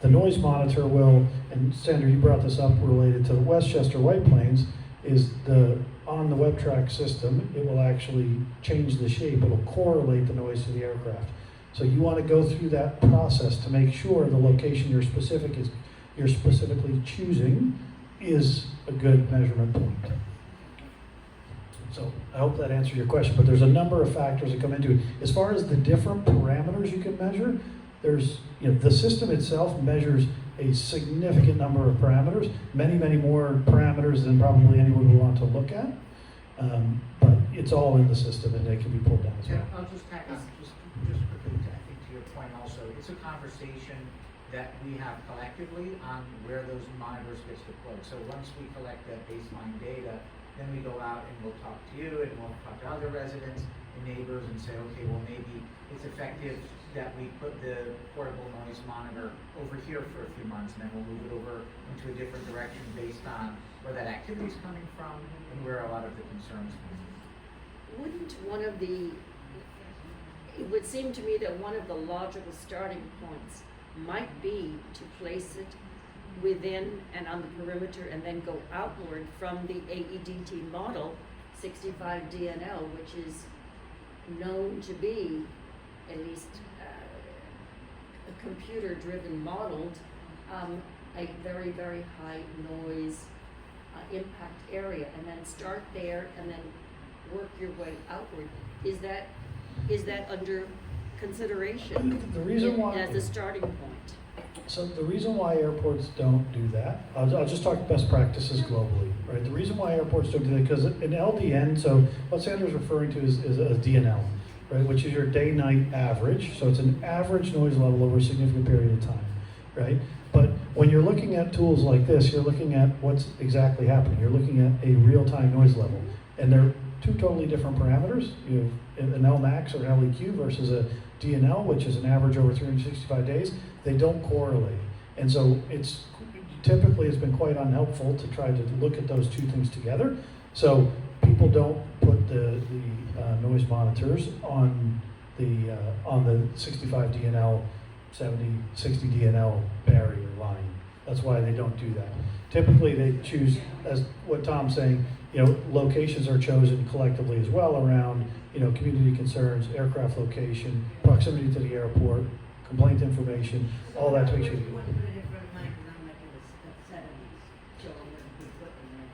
the noise monitor will, and Sandra, you brought this up related to the Westchester White Planes, is on the WebTrak system, it will actually change the shape. It'll correlate the noise to the aircraft. So you want to go through that process to make sure the location you're specifically choosing is a good measurement point. So I hope that answered your question, but there's a number of factors that come into it. As far as the different parameters you can measure, there's, the system itself measures a significant number of parameters, many more parameters than probably anyone would want to look at. But it's all in the system and they can be pulled down as well. I'll just tack on, just quickly, I think to your point also, it's a conversation that we have collectively on where those monitors gets deployed. So once we collect that baseline data, then we go out and we'll talk to you and we'll talk to other residents and neighbors and say, okay, well maybe it's effective that we put the portable noise monitor over here for a few months, and then we'll move it over into a different direction based on where that activity is coming from and where a lot of the concerns come from. Wouldn't one of the, it would seem to me that one of the logical starting points might be to place it within and on the perimeter and then go outward from the AEDT model, 65 DNL, which is known to be at least a computer-driven modeled, a very, very high noise impact area, and then start there and then work your way outward. Is that under consideration The reason why, as a starting point? so the reason why airports don't do that, I'll just talk best practices globally, right? The reason why airports don't do that, because an LDN, so what Sandra's referring to is a DNL, right? Which is your day-night average. So it's an average noise level over a significant period of time, right? But when you're looking at tools like this, you're looking at what's exactly happening. You're looking at a real-time noise level. And they're two totally different parameters. You have an LMAX or an LEQ versus a DNL, which is an average over 365 days. They don't correlate. And so typically it's been quite unhelpful to try to look at those two things together. So people don't put the noise monitors on the 65 DNL, 70, 60 DNL barrier line. That's why they don't do that. Typically they choose, as what Tom's saying, locations are chosen collectively as well around, community concerns, aircraft location, proximity to the airport, complaint information, all that to make sure.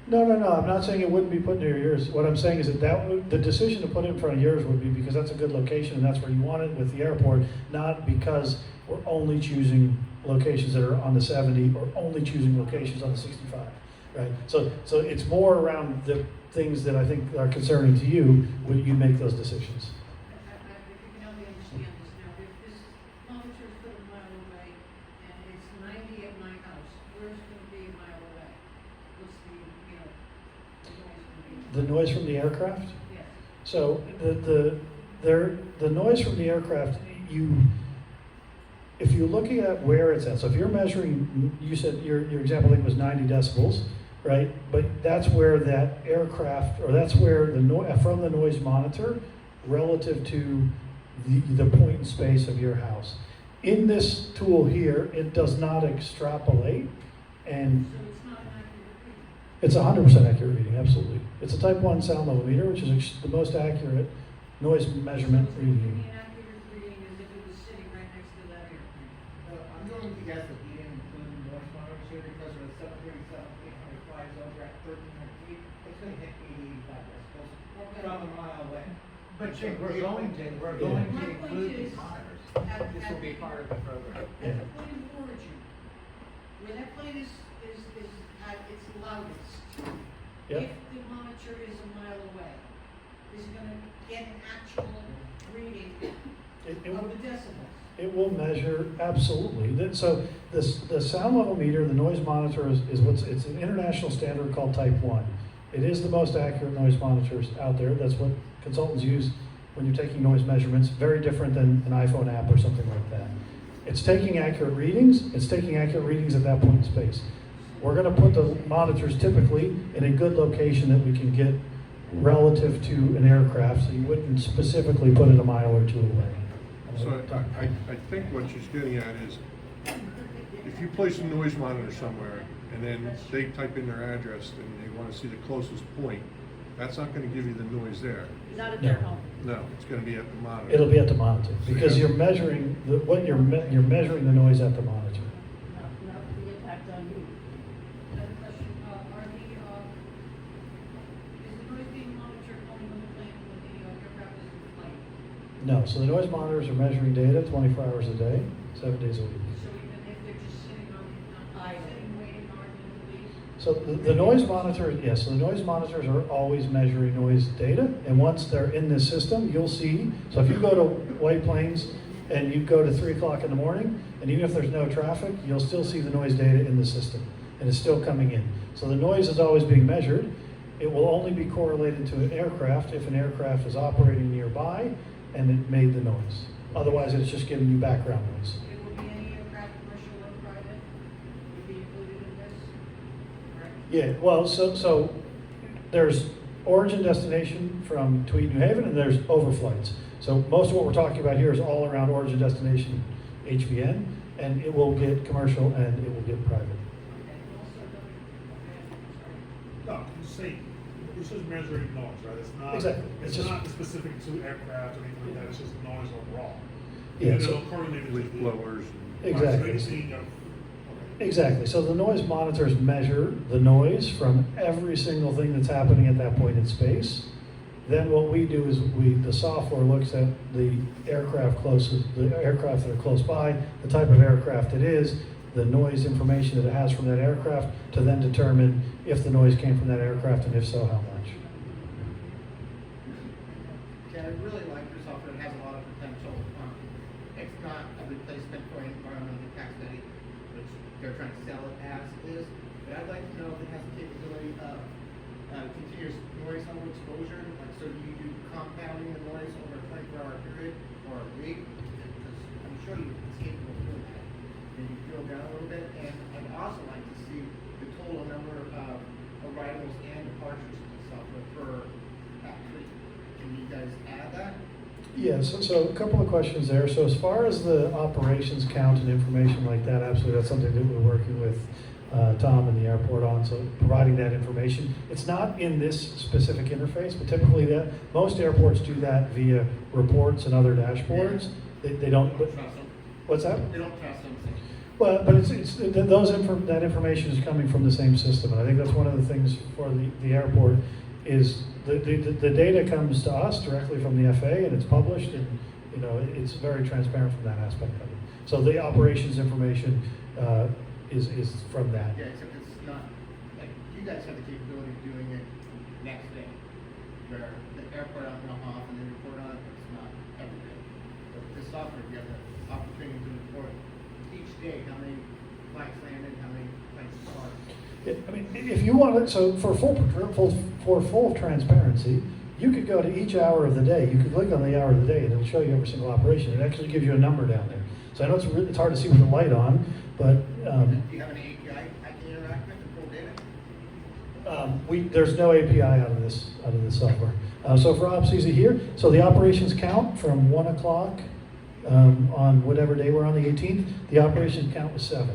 No, I'm not saying it wouldn't be put near yours. What I'm saying is that the decision to put it in front of yours would be because that's a good location and that's where you want it with the airport, not because we're only choosing locations that are on the 70 or only choosing locations on the 65, right? So it's more around the things that I think are concerning to you when you make those decisions. If you can help me understand this now, if this monitor is put a mile away and it's 90 at my house, where's it gonna be a mile away? What's the noise gonna be? The noise from the aircraft? Yes. So the noise from the aircraft, if you're looking at where it's at, so if you're measuring, you said your example I think was 90 decibels, right? But that's where that aircraft, or that's where from the noise monitor relative to the point in space of your house. In this tool here, it does not extrapolate, and So it's not an accurate reading? it's 100% accurate reading, absolutely. It's a type 1 sound level meter, which is the most accurate noise measurement So it's gonna reading. be an accurate reading as if it was sitting right next to that airplane? I'm going to guess that he didn't include noise monitors here because of the 737, 800 flies over at 1,300 feet. It's going to hit 80, 85 decibels from a mile away. But Jim, we're going to include these monitors. This will be part of the program. At the point of origin, when that plane is at its loudest, Yep. if the monitor is a mile away, is it gonna get an actual reading of the decibels? It will measure, absolutely. So the sound level meter, the noise monitor it's an international standard called type 1. It is the most accurate noise monitors out there. That's what consultants use when you're taking noise measurements. Very different than an iPhone app or something like that. It's taking accurate readings. It's taking accurate readings at that point in space. We're going to put the monitors typically in a good location that we can get relative to an aircraft, so you wouldn't specifically put it a mile or two away. So I think what she's getting at is, if you place a noise monitor somewhere, and then they type in their address and they want to see the closest point, that's not going to give you the noise there. Not at their No. home. No, it's going to be at the monitor. It'll be at the monitor, because you're measuring, you're measuring the noise at the monitor. Not the impact on you. Another question, is the noise being monitored only when the aircraft is in flight? No, so the noise monitors are measuring data 24 hours a day, 7 days a week. So even if they're just sitting sitting waiting hardly to leave? So the noise monitor, yes, so the noise monitors are always measuring noise data, and once they're in this system, you'll see, so if you go to White Plains and you go to 3 o'clock in the morning, And even if there's no traffic, you'll still see the noise data in the system, and it's still coming in. So the noise is always being measured. It will only be correlated to an aircraft if an aircraft is operating nearby and it made the noise. Otherwise, it's just giving you background noise. It will be any aircraft, commercial or private, would be included in this, correct? Yeah, well, so there's origin destination from Tweed, New Haven, and there's overflights. So most of what we're talking about here is all around origin destination HVN, and it will get commercial and it will get private. And also, sorry. No, you see, it's just measuring noise, right? It's not. Exactly. It's It's just- not specific to aircraft or anything like that, it's just noise overall. Yeah, And so- it'll correlate it Leaf to blowers. Exactly. Right, so you see, okay. Exactly. So the noise monitors measure the noise from every single thing that's happening at that point in space. Then what we do is the software looks at the aircraft the aircraft that are close by, the type of aircraft it is, the noise information that it has from that aircraft, to then determine if the noise came from that aircraft, and if so, how much. Yeah, I really like your software, it has a lot of potential. It's not a replacement for an environmental impact study, which they're trying to sell it as is, but I'd like to know if it has the capability of continuous noise level exposure, like so do you do compounding the noise over a 24-hour period or a week? Because I'm sure it's capable of doing that. Then you drill down a little bit, and I'd also like to see the total number of arrivals and departures in the software per fleet. Can you guys add that? Yeah, so a couple of questions there. So as far as the operations count and information like that, absolutely, that's something that we're working with Tom and the airport on, so providing that information. It's not in this specific interface, but typically most airports do that via reports and other dashboards. They don't, Trust them. what's that? They don't trust them. Well, but that information is coming from the same system, and I think that's one of the things for the airport is the data comes to us directly from the FAA, and it's published, and it's very transparent from that aspect of it. So the operations information is from that. Yeah, except it's not, like, you guys have the capability of doing it next day, where the airport out in off and they report on it, but it's not every day. But this software, you have the opportunity to report each day how many flights landed, how many flights departed. I mean, if you want to, so for full transparency, you could go to each hour of the day. You could click on the hour of the day, and it'll show you every single operation. It actually gives you a number down there. So I know it's hard to see with the light on, but Do you have an API I can interact with and pull data? there's no API out of this software. So for OpsEasy here, so the operations count from 1 o'clock on whatever day we're on, the 18th. The operations count was 7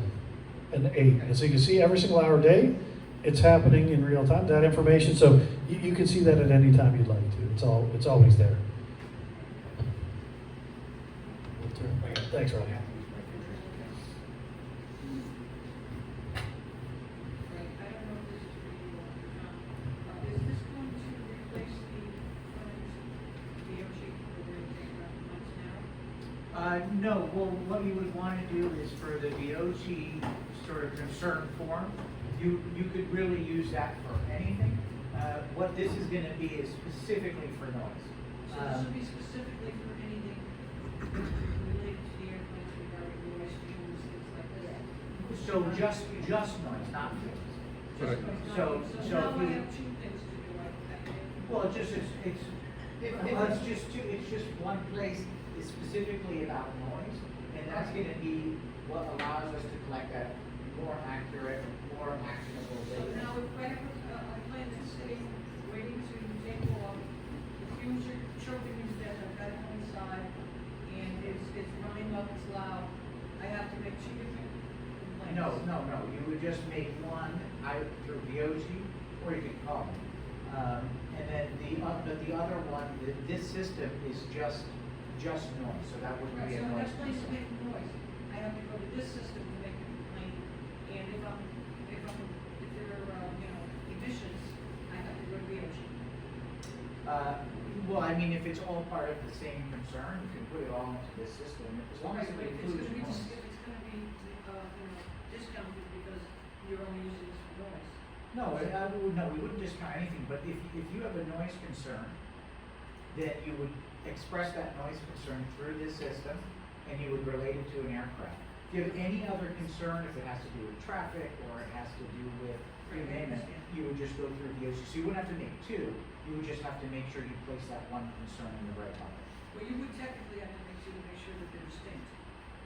and 8, and so you can see every single hour of day. It's happening in real time. That information, so you can see that at any time you'd like to. It's always there. Thanks, Ronnie. Right, I don't know if this is for you or not. Is this going to replace the current DOT program that you have months now? No, well, what you would want to do is for the DOT sort of concern form, you could really use that for anything. What this is going to be is specifically for noise. So this would be specifically for anything related to the airplanes regarding noise, fumes, things like this? So just noise, not fumes. Right. So now if I you- have two things to do, Well, it's just one place is specifically about noise, and that's going to be what allows us to collect that more accurate, more actionable So data. now if I have a plane that's sitting, waiting to take off, the fumes are choking me to death, I've got it on the side, and it's running up, it's loud, I have to make 2 different complaints. No, you would just make one either through DOT, or you could call them. And then the other one, this system is just noise, so that wouldn't Right, be a so noise. that place is concern. making noise, I have to go to this system to make a complaint, and if there are, emissions, I have to go to VOC. Well, I mean, if it's all part of the same concern, you can put it all into this system, as long as it But if it's includes gonna be, noise. if it's gonna be, discounted because you're only using this for noise. No, we wouldn't discount anything, but if you have a noise concern, then you would express that noise concern through this system, and you would relate it to an aircraft. If you have any other concern, if it has to do with traffic or it has to do with, you name it, you would just go through VOC. So you wouldn't have to make two, you would just have to make sure you place that one concern in the right bucket. Well, you would technically have to make sure that they're distinct,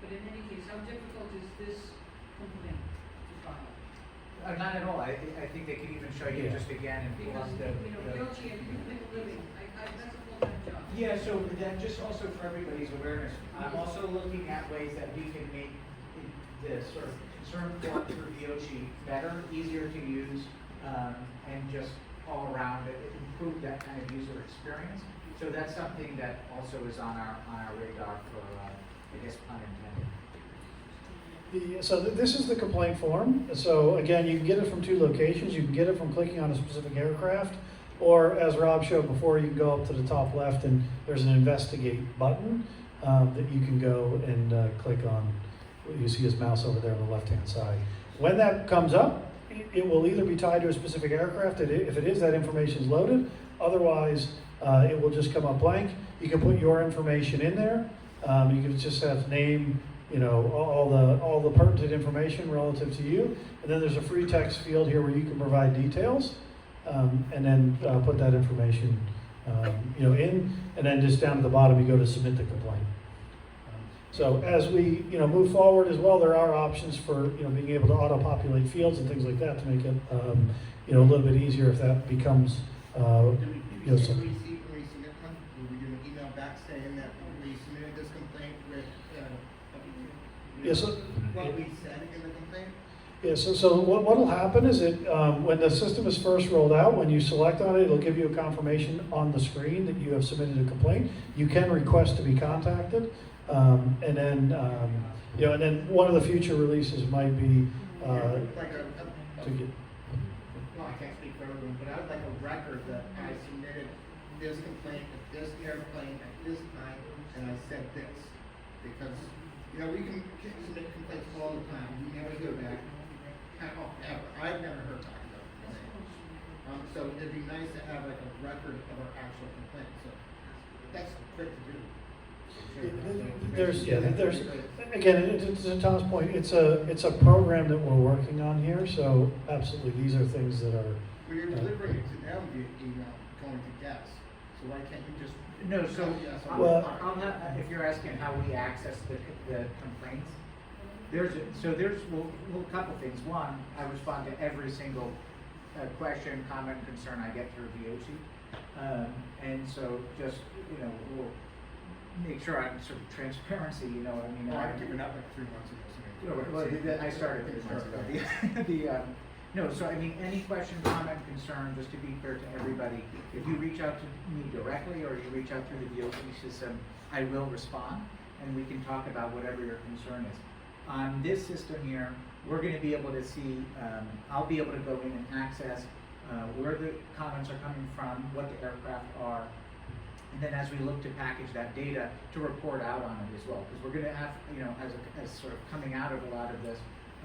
but in any case, how difficult is this complaint to file? Not at all. I think they could even show you Yeah. just again and pull Because, up the. you know, Yoshi, if you make a living, that's a full-time job. Yeah, so that just also for everybody's awareness, I'm also looking at ways that we can make the sort of concern form through VOC better, easier to use, and just all around improve that kind of user experience. So that's something that also is on our radar for, I guess, pun intended. This is the complaint form. So again, you can get it from two locations. You can get it from clicking on a specific aircraft, or as Rob showed before, you can go up to the top left and there's an investigate button that you can go and click on. You see his mouse over there on the left-hand side. When that comes up, it will either be tied to a specific aircraft. If it is, that information is loaded. Otherwise, it will just come up blank. You can put your information in there. You can just have name, you know, all the pertinent information relative to you. And then there's a free text field here where you can provide details, and then put that information, you know, in. And then just down at the bottom, you go to submit the complaint. So as we, you know, move forward as well, there are options for, you know, being able to auto-populate fields and things like that to make it, you know, a little bit easier if that becomes, you know, When some. we submit one, will we get an email back saying that we submitted this complaint with, Yeah, so- what we said in the complaint? Yeah, so what'll happen is when the system is first rolled out, when you select on it, it'll give you a confirmation on the screen that you have submitted a complaint. You can request to be contacted, and then, you know, and then one of the future releases might be, Like to get, well, I can't speak for everyone, but I would like a record that I submitted this complaint at this airplane at this time, and I said this. Because, you know, we can submit complaints all the time, we never hear back, ever. I've never heard back about it. So it'd be nice to have like a record of our actual complaint, so that's quick to do. there's, again, to Tom's point, it's a program that we're working on here, so absolutely, these are things that are. When you're delivering it to them via email, going to guests, so why can't you just? No, so Yes, Well- if you're asking how we access the complaints, there's a couple things. One, I respond to every single question, comment, concern I get through VOC, and so just, you know, we'll make sure I'm sort of transparency. You know what I mean? Well, I've given up like 3 months ago. I started 3 months ago. No, so I mean, any question, comment, concern, just to be clear to everybody, if you reach out to me directly or you reach out through the VOC system, I will respond and we can talk about whatever your concern is. On this system here, we're going to be able to see, I'll be able to go in and access where the comments are coming from, what the aircraft are, and then as we look to package that data, to report out on it as well. Because we're going to have, you know, as sort of coming out of a lot of this,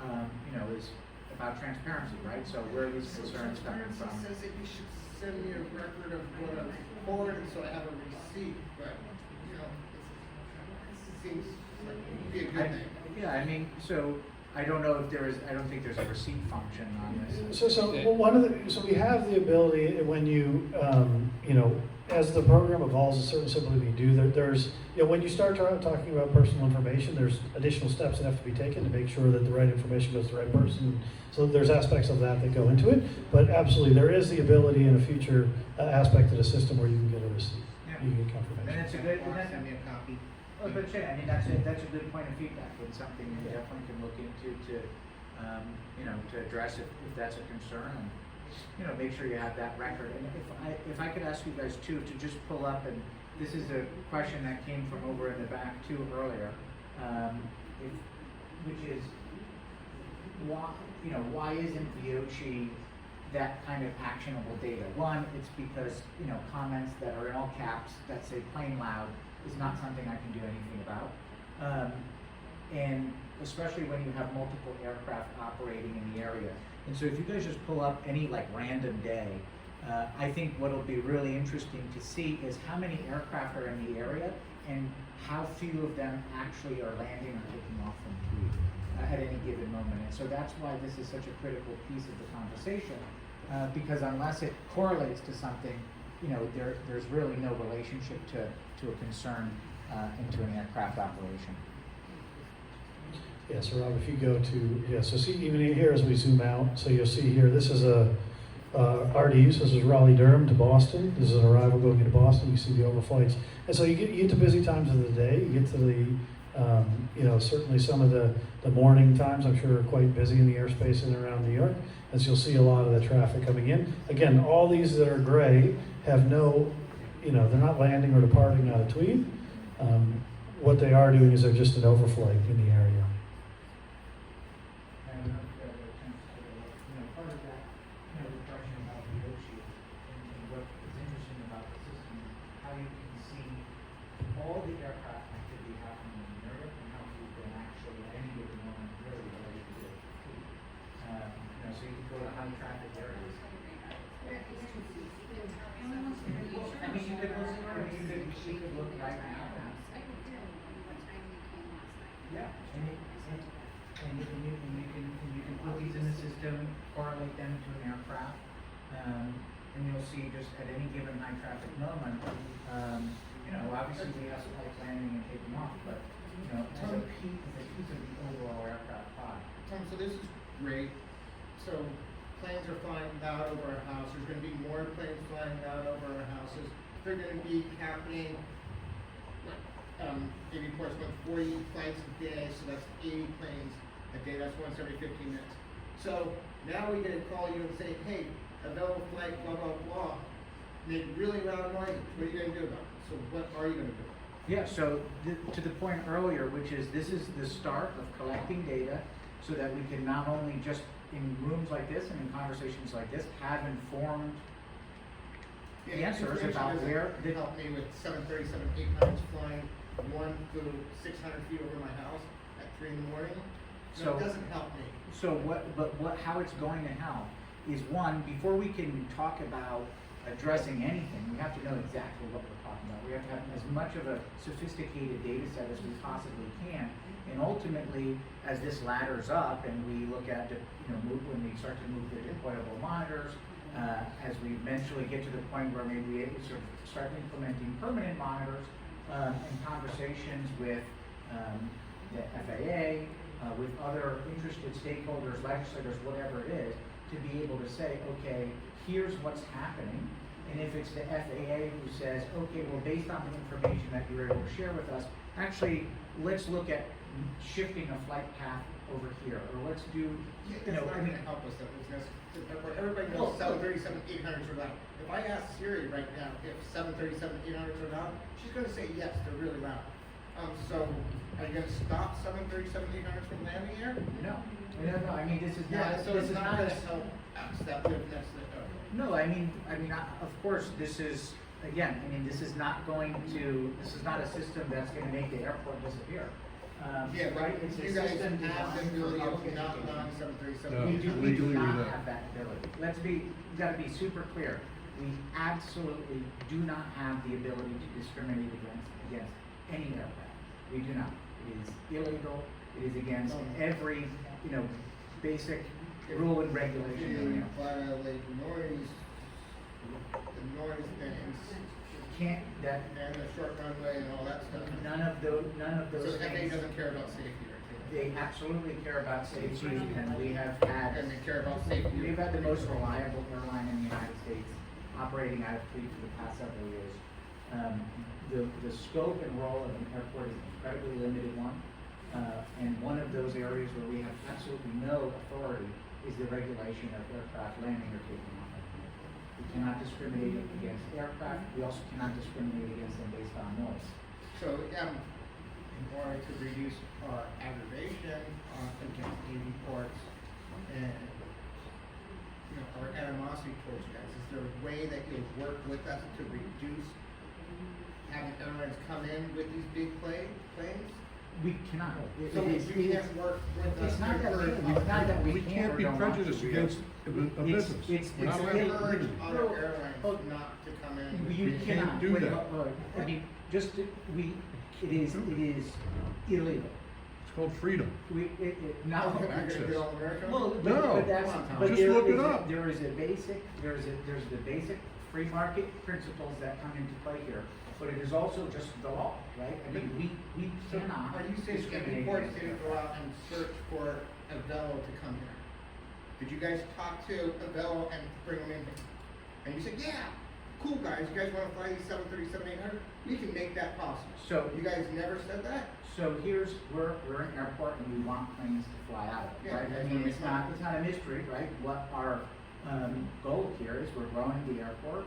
you know, is about transparency, right? So where are these concerns coming from? Transparency says that you should send me a record of what I reported, so I have a receipt, but, you know, it seems like it would be a good thing. Yeah, I mean, so I don't know if I don't think there's a receipt function on this. So we have the ability when you, you know, as the program evolves, it's certainly something we do. There's, you know, when you start talking about personal information, there's additional steps that have to be taken to make sure that the right information goes to the right person. So there's aspects of that go into it. But absolutely, there is the ability in a future aspect of the system where you can get a receipt. Yeah. You can get confirmation. And it's a good, Send me a copy. oh, but yeah, I mean, that's a good point of feedback and something you definitely can look into to, you know, to address if that's a concern. And, you know, make sure you have that record. And if I could ask you guys too to just pull up, and this is a question that came from over in the back too earlier, which is why isn't VOC that kind of actionable data? One, it's because, you know, comments that are in all caps that say plain loud is not something I can do anything about. And especially when you have multiple aircraft operating in the area. And so if you guys just pull up any like random day, I think what'll be really interesting to see is how many aircraft are in the area and how few of them actually are landing or taking off from Tweed at any given moment. And so that's why this is such a critical piece of the conversation, because unless it correlates to something, you know, there's really no relationship to a concern into an aircraft operation. Yeah, so Rob, if you go to, yeah, so see, even here as we zoom out, so you'll see here, this is a RDU, so this is Raleigh-Durham to Boston. This is an arrival going into Boston. You see the overflights. And so you get to busy times of the day. You get to the, you know, certainly some of the morning times, I'm sure, are quite busy in the airspace in and around New York. And so you'll see a lot of the traffic coming in. Again, all these that are gray have no, you know, they're not landing or departing out of Tweed. What they are doing is they're just an overflight in the area. I don't know if you had a chance to take a look. You know, part of that, you know, the question about the yield shield and what is interesting about the system is how you can see all the aircraft activity happening in the area and how you can actually at any given moment really relate to it. You know, so you can go to high traffic areas. I mean, you could look, you could look right now. Yeah, and you can put these in the system, correlate them to an aircraft, and you'll see just at any given high traffic moment, you know, obviously we have flights landing and taking off, but, you know, as a piece of the overall aircraft pie. Tom, so this is great. So planes are flying out over our house. There's going to be more planes flying out over our houses. They're going to be happening. Maybe Portsmouth 40 flights a day, so that's 80 planes a day. That's once every 15 minutes. So now we get to call you and say, hey, available flight, blah blah blah, make really loud noises. What are you going to do about it? So what are you going to do? Yeah, so to the point earlier, which is this is the start of collecting data so that we can not only just in rooms like this and in conversations like this have informed answers about where they help me with 737-800s flying 600 feet over my house at 3 in the morning. No, So- it doesn't help me. So how it's going to help is one, before we can talk about addressing anything, we have to know exactly what we're talking about. We have to have as much of a sophisticated data set as we possibly can. And ultimately, as this ladders up and we look at, when we start to move the deployable monitors, as we eventually get to the point where maybe we sort of start implementing permanent monitors, and conversations with the FAA, with other interested stakeholders, legislators, whatever it is, to be able to say, okay, here's what's happening. And if it's the FAA who says, okay, well, based on the information that you're able to share with us, actually, let's look at shifting a flight path over here, or let's do, It's not going to help us though, because everybody knows 737-800s are loud. If I ask Siri right now if 737-800s are loud, she's going to say yes, they're really loud. So are you going to stop 737-800s from landing here? no. I mean, this is Yeah, not, so this it's is not not going a, to help us that live next to the no, I mean, of course, this is, again, I mean, this is not a system that's gonna make the airport disappear. Yeah, right, it's a you guys system have the designed for ability of public not education. allowing 737. No. We do Legally, not we're not. have that ability. We gotta be super clear. We absolutely do not have the ability to discriminate against any aircraft. We do not. It is illegal. It is against every, basic rule and regulation. You violate noise, the noise things, Can't, that, and the short runway and all that stuff. none of those So the FAA things. doesn't care about safety, right? They absolutely care about safety, and we have And they care about safety. we've had the most reliable airline in the United States operating out of Tweed for the past several years. The scope and role of an airport is an incredibly limited one, and one of those areas where we have absolutely no authority is the regulation of aircraft landing or taking off. We cannot discriminate against aircraft, we also cannot discriminate against them based on noise. So, in order to reduce our aggravation against AV ports and, our animosity towards you guys, is there a way that you'll work with us to reduce having airlines come in with these big planes? We cannot. So It is- we can't work with us. It's not that we, to encourage it's not that we We can't can't or be don't want to. prejudiced We against are- a It's- business. it's- We're not it's- allowed to Encourage do that. other airlines not to come in. You We can't cannot. do Wait, that. I mean, just, it is illegal. It's called freedom. No. Oh, can I get a deal on America? Well, No. but that's, Come on, Tom. but Just there look it is a- up. there's the basic free market principles that come into play here, but it is also just the law, right? I mean, we So cannot are you saying that discriminate reports against didn't them. go out and search for Avello to come here? Did you guys talk to Avello and bring them in here? And you said, yeah, cool guys, you guys wanna fly these 737-800? We can make that possible. So- You guys never said that? So we're an airport and we want planes to fly out of, Yeah, right? I and mean, it's it's not a mystery, right? What our, goal here is we're growing the airport.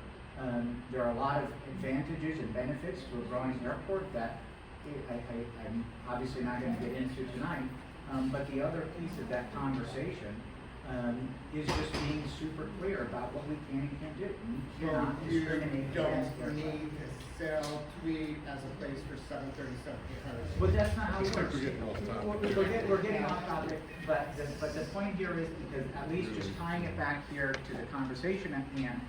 There are a lot of advantages and benefits to a growing airport that I'm obviously not gonna get into tonight. But the other piece of that conversation, is just being super clear about what we can and can't do. We So cannot you discriminate against don't aircraft. need to sell Tweed as a place for 737-800? But that's not how it Looks like works. we're getting off topic. We're getting off topic, but the point here is, because at least just tying it back here to the conversation at hand,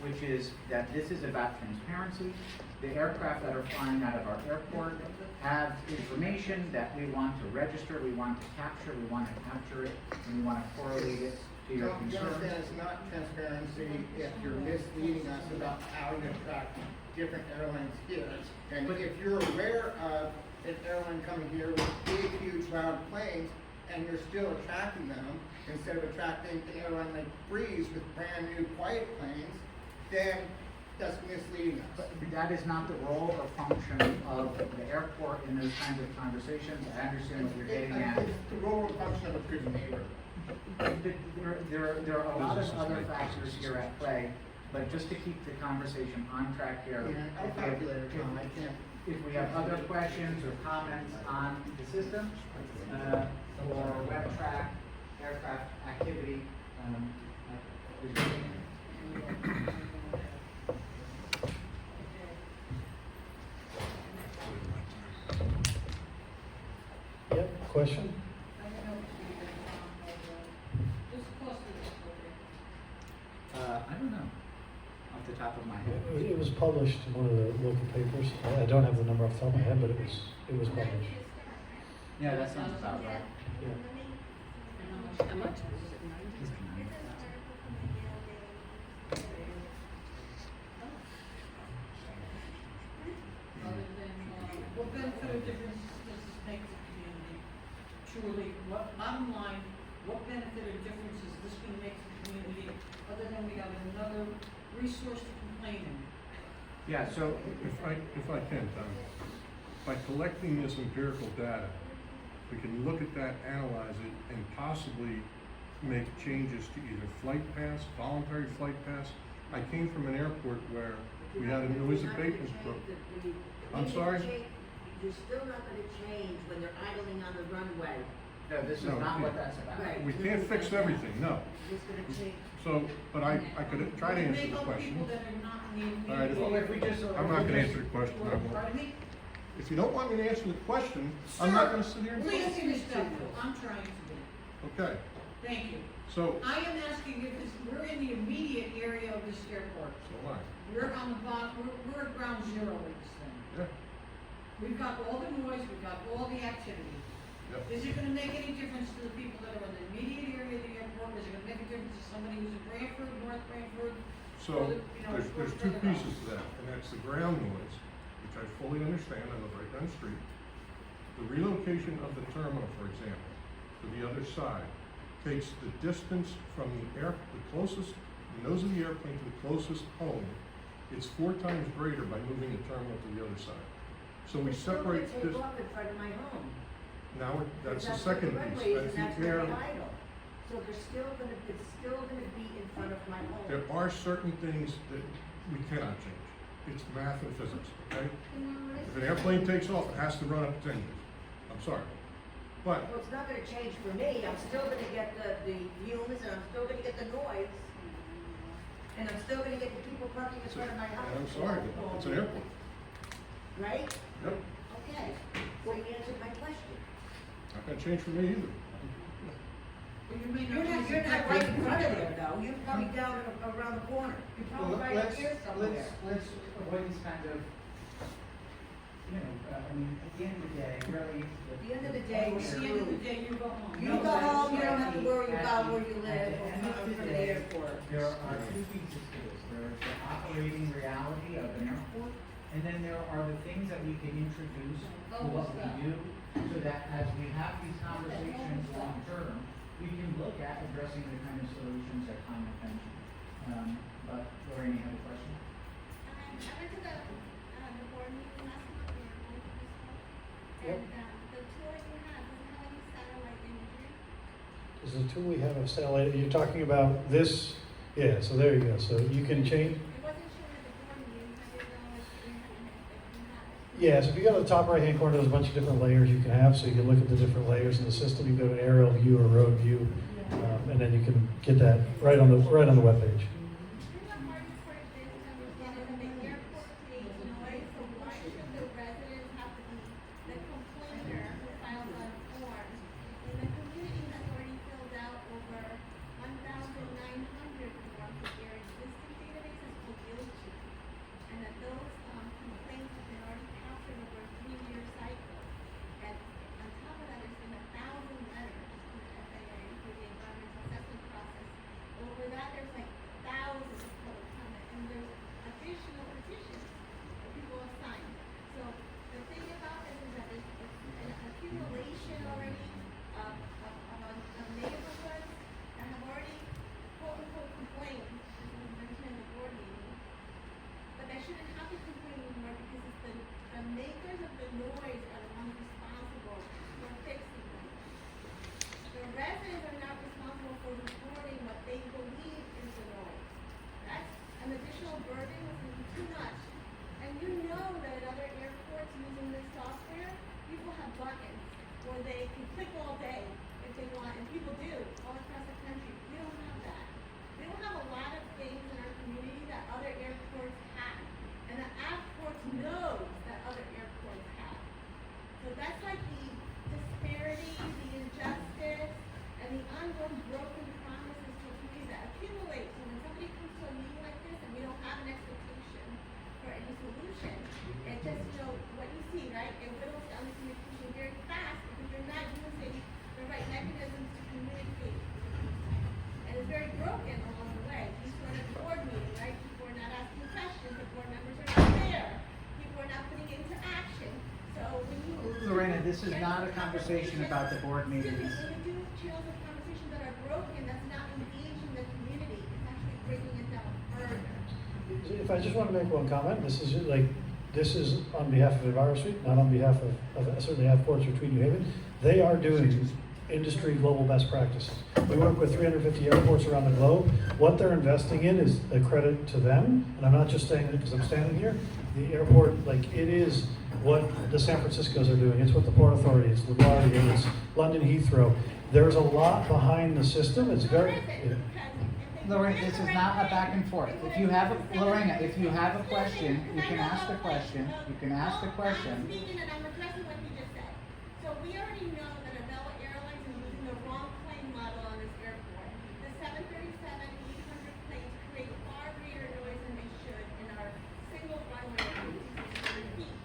which is that this is about transparency. The aircraft that are flying out of our airport have information that we want to register, we want to capture, we want to capture it, and we want to correlate it to your You understand concerns. it's not transparency if you're misleading us about how you attract different airlines here. And if you're aware of an airline coming here with big, huge, loud planes, and you're still attracting them, instead of attracting an airline like Breeze with brand new, quiet planes, then that's misleading us. But that is not the role or function of the airport in those kinds of conversations. I understand what you're getting at. It's the role and function of a good neighbor. There are a lot of other factors here at play, but just to keep the conversation on track here. Yeah, I'll talk to you later, Tom, I can't. If we have other questions or comments on the system, or WebTrak, aircraft activity, Yep, question? I don't know if you can, what's the cost of this program? I don't know, off the top of my head. It was published in one of the local papers. I don't have the number off the top of my head, but it was published. Yeah, that sounds about right. Yeah. How much? Other than, what benefit or difference does this make to the community? Truly, what, bottom line, what benefit or difference is this gonna make to the community, other than we have another resource to complain in? Yeah, so, If I can, Tom, by collecting this empirical data, we can look at that, analyze it, and possibly make changes to either flight pass, voluntary flight pass. I came from an airport where we had a noise abatement program. I'm sorry? You're still not gonna change when they're idling on the runway. no, this is No, not yeah. what that's about. Right. We can't fix everything, no. It's gonna change. So, but I could try to Will it answer make the other people question. that are not in the All right, Well, if we just. I'm not gonna answer the question, I won't. Pardon me? If you don't want me to answer the question, I'm not gonna sit here and Please talk. be respectful, I'm trying to be. Okay, Thank you. so, I am asking you, because we're in the immediate area of this airport. so am I. We're on the bottom, we're at ground zero with this thing. Yeah, We've got all the noise, we've got all the activity. yep. Is it gonna make any difference to the people that are in the immediate area of the airport? Is it gonna make a difference to somebody who's in Branford, North Branford? So, Further, you know, there's two further out? pieces to that, and that's the ground noise, which I fully understand, I live right down the street. The relocation of the terminal, for example, to the other side, takes the distance from the closest, the nose of the airplane to the closest home. It's 4 times greater by moving the terminal to the other side. So we separate It's still this, gonna take off in front of my home. now, that's the That's second where the piece, runway is, that's and that's the where air. they idle. So it's still gonna be in front of my home. There are certain things that we cannot change. It's math and physics, okay? If an airplane takes off, it has to run up 10 meters. I'm sorry. But, Well, it's not gonna change for me, I'm still gonna get the fumes, and I'm still gonna get the noise. And I'm still gonna get the people parking in it's a- front of my house. and I'm sorry, but it's an airport. Right? Yep. Okay. so you answered my question. Not gonna change for me either. Well, you may You're not right in front of there though, you're probably down around the corner. You're Well, probably right here somewhere. let's avoid these kind of, I mean, at the end of the day, really. At the end of the day, At the end of the day, you go home. You go home, you don't have to worry about where you At live the or end coming of from the the day, airport. there are two pieces to this. There's the operating reality of an airport, and then there are the things that we can introduce to what we do, so that as we have these conversations long term, we can look at addressing the kind of solutions that Tom had mentioned. But Lorraine, you have a question? I went to the board meeting last month, we were going through this stuff. Yep. And, the tool that you have doesn't have any satellite imagery. This is a tool we have of satellite. You're talking about this, yeah, so there you go. So you can change, It wasn't shown at the board meeting, so I didn't know if you had it. yeah, so if you go to the top right-hand corner, there's a bunch of different layers you can have. So you can look at the different layers in the system. You go to aerial view or road view, and then you can get that right on the webpage. The hardest part of this is understanding that the airport creates noise, so why should the residents have to be the complainer who files a form? And the community has already filled out over 1,900 forms with their existing databases for guilty. And that those complaints have been already captured over a 3-year cycle. And on top of that, there's been 1,000 letters to the FAA through the environmental assessment process. Over that, there's like thousands of public comment, and there's additional petitions that people have signed. So the thing about this is that there's an accumulation already of neighborhoods that have already quote unquote complained, as was mentioned in the board meeting. But that shouldn't have to complain anymore because it's the makers of the noise are the ones responsible for fixing them. The residents are not responsible for reporting what they believe is the noise. That's an additional burden, which is too much. And you know that at other airports using this software, people have buttons where they can click all day if they want, and people do all across the country. We don't have that. We don't have a lot of things in our community that other airports have. And the airports knows that other airports have. So that's like the disparity, the injustice, and the ongoing broken promises to a community that accumulate. So when somebody comes to a meeting like this and we don't have an expectation for any solution, it just, what you see, right? It whittles down the communication very fast because you're not using the right mechanisms to communicate. And it's very broken along the way. You sort of board meeting, right? People are not asking questions, the board members are not there. People are not putting it into action. So when you Lorena, this is not a conversation about the board meetings. When we do channels of conversation that are broken, that's not engaging the community, it's actually breaking it down further. If I just want to make one comment, this is on behalf of Envirosuite, not on behalf of certainly airports or Tweed New Haven. They are doing industry global best practices. We work with 350 airports around the globe. What they're investing in is a credit to them, and I'm not just saying it because I'm standing here. The airport, it is what the San Franciscos are doing. It's what the Port Authority, it's LaGuardia, it's London Heathrow. There's a lot behind the system. It's very. Lorena, this is not a back and forth. If you have Lorena, if you have a question, you can ask the question. You can ask the question. I'm speaking and I'm addressing what you just said. So we already know that Avella Airlines is using the wrong plane model on this airport. The 737-800 planes create far greater noise than they should in our single runway of 2,600 feet.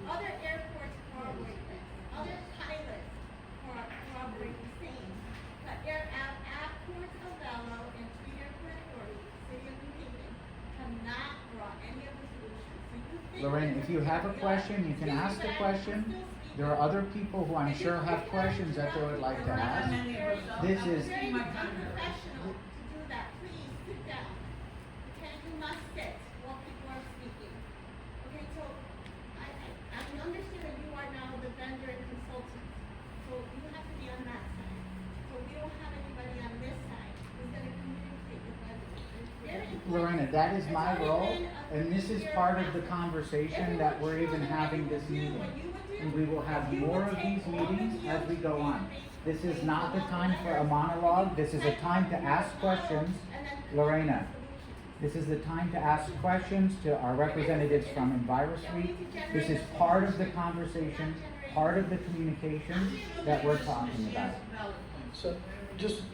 Other airports corroborate this. Other pilots corroborate the same. But airports Avella and Tweed Airport Authority, City of New Haven, have not brought any of the solutions. So you think Lorraine, if you have a question, you can ask the question. There are other people who I'm sure have questions that they would like to ask. This is, very unprofessional to do that. Please sit down. Okay, you must sit while people are speaking. Okay, so I understand that you are now the vendor and consultant. So you have to be on that side. So we don't have anybody on this side who's gonna communicate with residents. It's very important. Lorena, that is my It's role, already been a and this is 3-year part of the process. conversation that we're even having this meeting. And we will have more of these meetings as we go on. This is not the time for a monologue. This is a time to ask questions. Lorena, this is the time to ask questions to our representatives from Envirosuite. This is part of the conversation. part of the communication that we're talking about. So,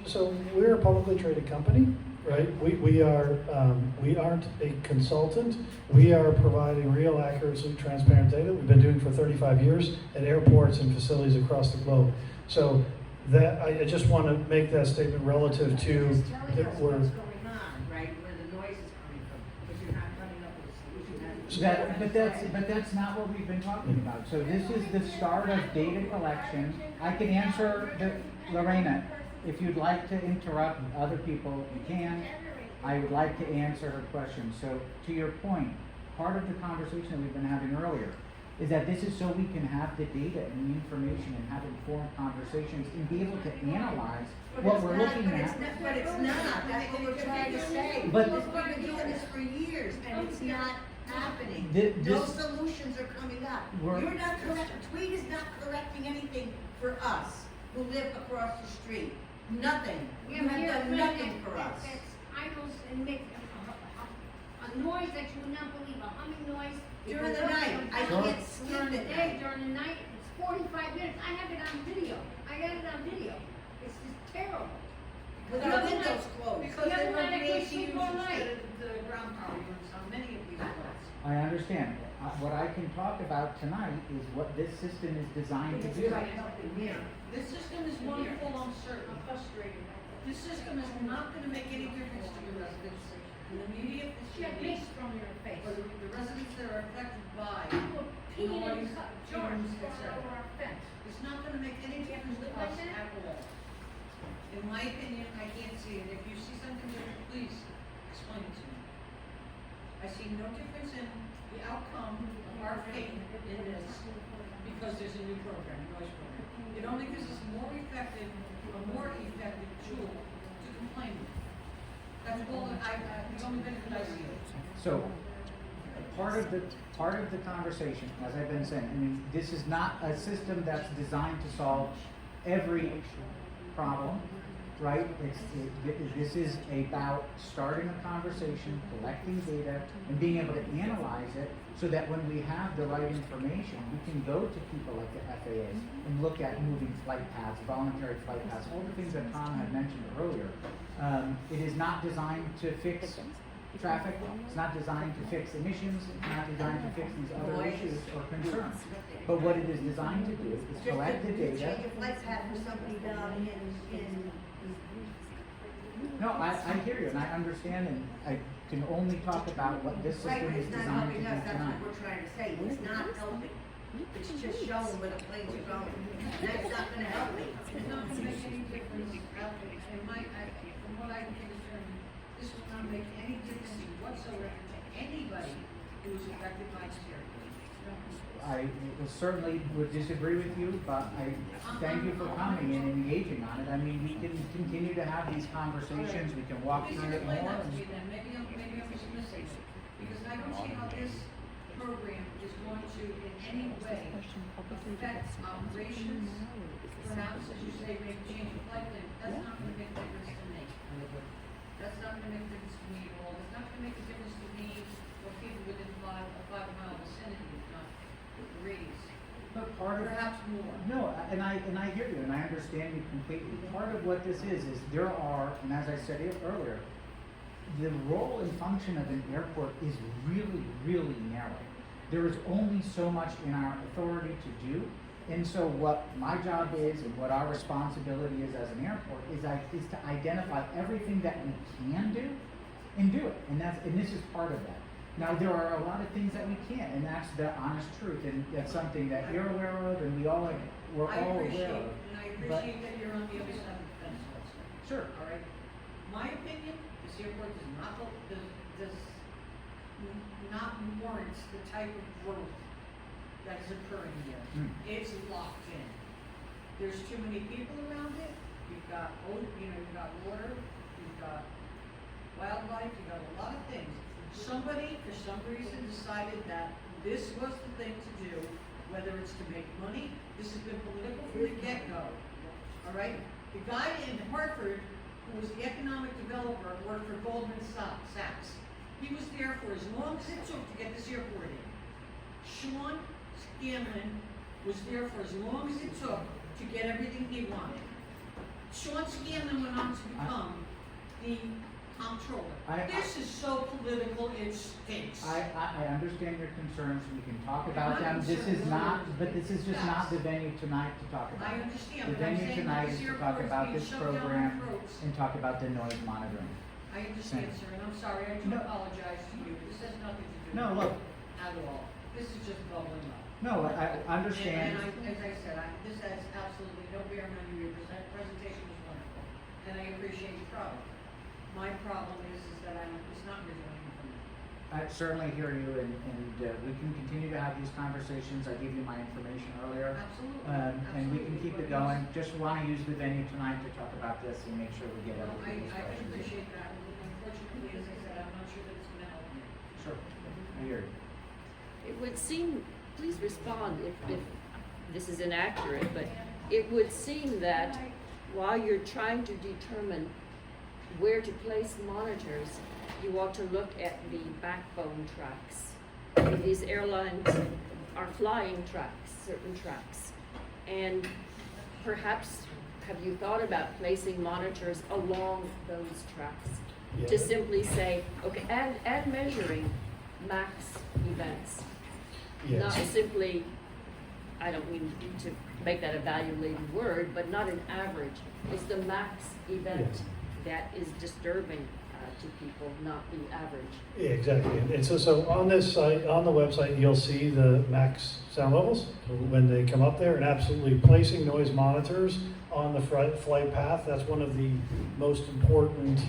so we're a publicly traded company, right? We aren't a consultant. We are providing real, accurate, transparent data. We've been doing it for 35 years at airports and facilities across the globe. So that, I just want to make that statement relative to It's telling us that we're. what's going on, right, where the noise is coming from, but you're not coming up with a solution. But that's not what we've been talking about. So this is the start of data collection. I can answer Lorena, if you'd like to interrupt other people, you can. I would like to answer her question. So to your point, part of the conversation that we've been having earlier is that this is so we can have the data and the information and have informed conversations and be able to analyze what we're looking at. But it's not, that's what we're trying to say. But- We've been doing this for years, and it's not happening. This- No solutions are coming up. We're- You're not correct, Tweed is not correcting anything for us who live across the street. Nothing. You have done nothing for us. That's idles and make a noise that you would not believe, a humming noise. During the night, I can't sleep During the at day, night. during the night, it's 45 minutes. I have it on video. I got it on video. It's just terrible. With The our other windows night- closed. Because The they other run night I the couldn't sleep use all it. night. The ground power units on many of these lots. I understand. What I can talk about tonight is what this system is designed to do. This system is wonderful, I'm certain. I'm frustrated. This system is not gonna make any difference to the residents in the immediate She had vicinity, mist from your face. or the residents that are affected by People peeing in noise, the fumes, jars etc. over our fence. It's not gonna make any difference to us at all. In my opinion, I can't see it. If you see something different, please explain it to me. I see no difference in the outcome of our faith in this because there's a new program, noise program. It only gives us a more effective tool to complain with. That's all that the only benefit I see. So, part of the conversation, as I've been saying, I mean, this is not a system that's designed to solve every problem, right? This is about starting a conversation, collecting data, and being able to analyze it so that when we have the right information, we can go to people like the FAA and look at moving flight paths, voluntary flight paths, all the things that Tom had mentioned earlier. It is not designed to fix traffic, it's not designed to fix emissions, it's not designed to fix these other issues or concerns. But what it is designed to do is collect the data. Change a flight path for somebody down in. No, I hear you, and I understand, and I can only talk about what this Right, system but is it's not designed to helping do us, that's tonight. what we're trying to say, it's not helping. It's just showing where the planes are going, that's not gonna help me. It's not gonna make any difference, from what I can discern, this will not make any difference whatsoever to anybody who is affected by this area. I certainly would disagree with you, but I thank you for coming and engaging on it. I mean, we can continue to have these conversations, we can walk Please through it explain more. that to me and- then, maybe I'm just missing it, because I don't see how this program is going to in any way affect operations. Perhaps, as you say, maybe change the flight plan, that's not gonna make a difference to me. That's not gonna make a difference to me at all, it's not gonna make a difference to me or people within a 5 mile vicinity, if not radius. But part of, Perhaps more. no, and I hear you, and I understand you completely. Part of what this is there are, and as I said earlier, the role and function of an airport is really, really narrow. There is only so much in our authority to do. And so what my job is and what our responsibility is as an airport is to identify everything that we can do and do it. And this is part of that. Now, there are a lot of things that we can't, and that's the honest truth, and that's something that you're aware of, and we're all aware of. And I But- appreciate that you're on the other side of the fence also. Sure. All right, my opinion, this airport does not warrant the type of growth that is occurring here. Mm. It's locked in. There's too many people around it, you've got water, you've got wildlife, you've got a lot of things. Somebody, for some reason, decided that this was the thing to do, whether it's to make money, this has been political from the get-go. All right? The guy in Hartford, who was the economic developer, worked for Goldman Sachs. He was there for as long as it took to get this airport in. Sean Scanlon was there for as long as it took to get everything he wanted. Sean Scanlon went on to become the comptroller. This is so political, it stinks. I understand your concerns, we can talk about them, this is not, but this is just not the venue tonight to talk about I it. understand, The but I'm venue saying tonight that is this to airport talk is about being this shoved down our program throats. and talk about the noise monitoring. I understand, sir, and I'm sorry, I do No. apologize to you, this has nothing to do with No, it look. at all. This is just bubbling up. No, I understand. As I said, this has absolutely no bearing on you, your presentation was wonderful, and I appreciate your problem. My problem is that it's not resonating for me. I certainly hear you, and we can continue to have these conversations. I gave you my information earlier. Absolutely. And we can keep it going. Just want to use the venue tonight to talk about this and make sure we get Well, everything. I can appreciate that, unfortunately, as I said, I'm not sure that it's gonna help me. Sure, I hear you. It would seem, please respond if this is inaccurate, but it would seem that while you're trying to determine where to place monitors, you ought to look at the backbone tracks. These airlines are flying tracks, certain tracks. And perhaps have you thought about placing monitors along those tracks? Yeah. To simply say, okay, and measuring max events. Yes. Not simply, I don't mean to make that a value-laden word, but not an average. It's the max event Yes. that is disturbing to people, not the average. Yeah, exactly. And so on this site, on the website, you'll see the max sound levels when they come up there, and absolutely placing noise monitors on the flight path. That's one of the most important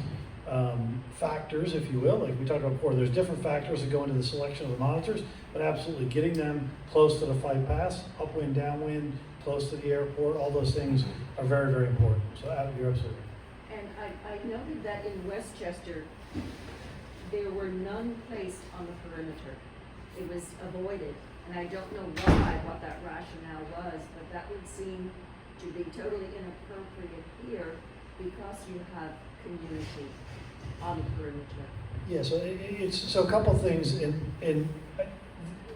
factors, if you will. Like we talked about before, there's different factors that go into the selection of the monitors, but absolutely getting them close to the flight paths, upwind, downwind, close to the airport, all those things are very, very important. So you're absolutely right. And I noted that in Westchester, there were none placed on the perimeter. It was avoided, and I don't know why, what that rationale was, but that would seem to be totally inappropriate here because you have community on the perimeter. Yeah, so it's a couple things, and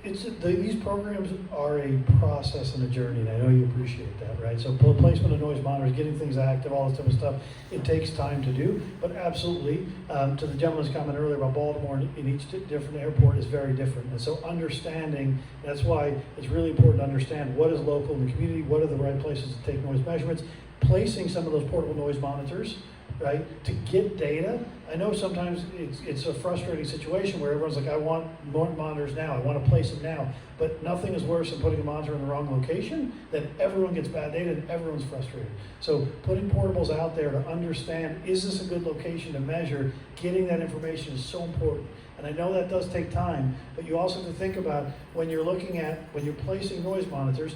these programs are a process and a journey, and I know you appreciate that, right? So placement of noise monitors, getting things active, all this type of stuff, it takes time to do, but absolutely, to the gentleman's comment earlier about Baltimore, in each different airport is very different, and so understanding, that's why it's really important to understand what is local in the community, what are the right places to take noise measurements, placing some of those portable noise monitors, right, to get data. I know sometimes it's a frustrating situation where everyone's like, I want more monitors now, I want to place them now, but nothing is worse than putting a monitor in the wrong location, then everyone gets bad data and everyone's frustrated. So putting portables out there to understand, is this a good location to measure, getting that information is so important. And I know that does take time, but you also have to think about when you're placing noise monitors,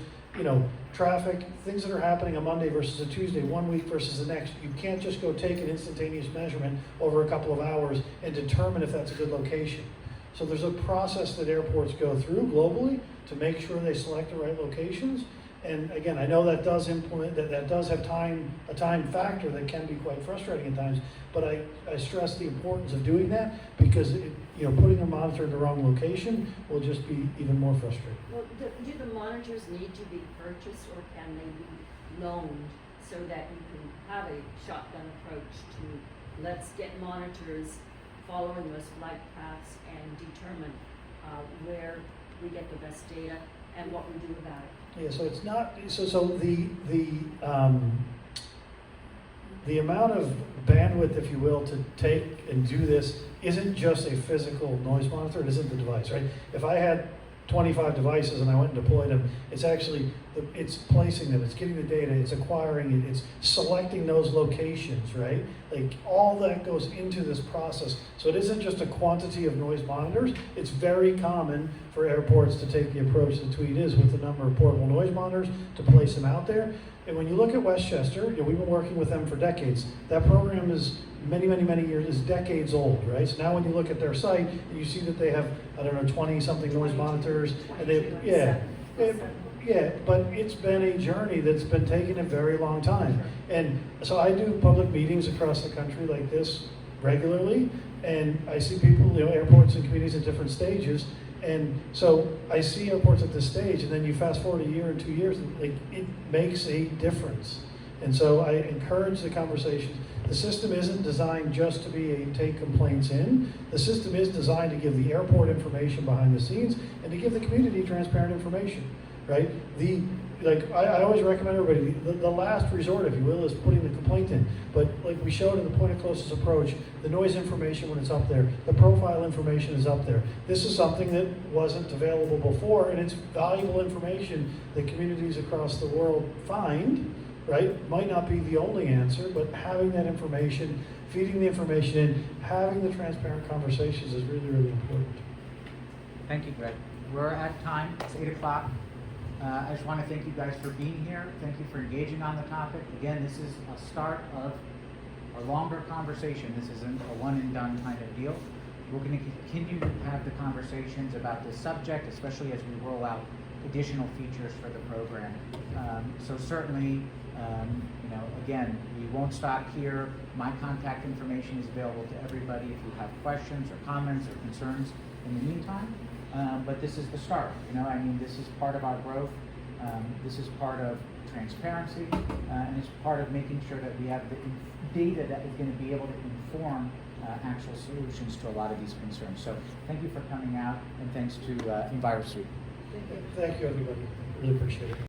traffic, things that are happening on Monday versus a Tuesday, 1 week versus the next. You can't just go take an instantaneous measurement over a couple of hours and determine if that's a good location. So there's a process that airports go through globally to make sure they select the right locations. And again, I know that does have a time factor that can be quite frustrating at times, but I stress the importance of doing that because putting a monitor in the wrong location will just be even more frustrating. Well, do the monitors need to be purchased or can they be loaned so that you can have a shotgun approach to let's get monitors following those flight paths and determine where we get the best data and what we do about it? Yeah, so it's not, so the amount of bandwidth, if you will, to take and do this isn't just a physical noise monitor, it isn't the device, right? If I had 25 devices and I went and deployed them, it's actually, it's placing them, it's getting the data, it's acquiring it, it's selecting those locations, right? Like all that goes into this process. So it isn't just a quantity of noise monitors, it's very common for airports to take the approach that Tweed is with the number of portable noise monitors to place them out there. And when you look at Westchester, we've been working with them for decades. That program is many years, is decades old, right? So now when you look at their site, you see that they have, 20-something noise monitors, and but it's been a journey that's been taking a very long time. And so I do public meetings across the country like this regularly, and I see people, airports and communities at different stages, And so I see airports at this stage, and then you fast forward a year and 2 years, and like, it makes a difference. And so I encourage the conversation. The system isn't designed just to be a take complaints in. The system is designed to give the airport information behind the scenes and to give the community transparent information, right? I always recommend everybody, the last resort, if you will, is putting the complaint in. But like we showed in the point of closest approach, the noise information when it's up there, the profile information is up there. This is something that wasn't available before, and it's valuable information that communities across the world find, right? Might not be the only answer, but having that information, feeding the information in, having the transparent conversations is really, really important. Thank you, Greg. We're at time, it's 8 o'clock. I just want to thank you guys for being here. Thank you for engaging on the topic. Again, this is a start of a longer conversation. This isn't a one and done kind of deal. We're going to continue to have the conversations about this subject, especially as we roll out additional features for the program. So certainly, again, we won't stop here. My contact information is available to everybody if you have questions or comments or concerns in the meantime. But this is the start. This is part of our growth. This is part of transparency, and it's part of making sure that we have the data that is going to be able to inform actual solutions to a lot of these concerns. So thank you for coming out, and thanks to Envirosuite. Thank you, everybody. Really appreciate it.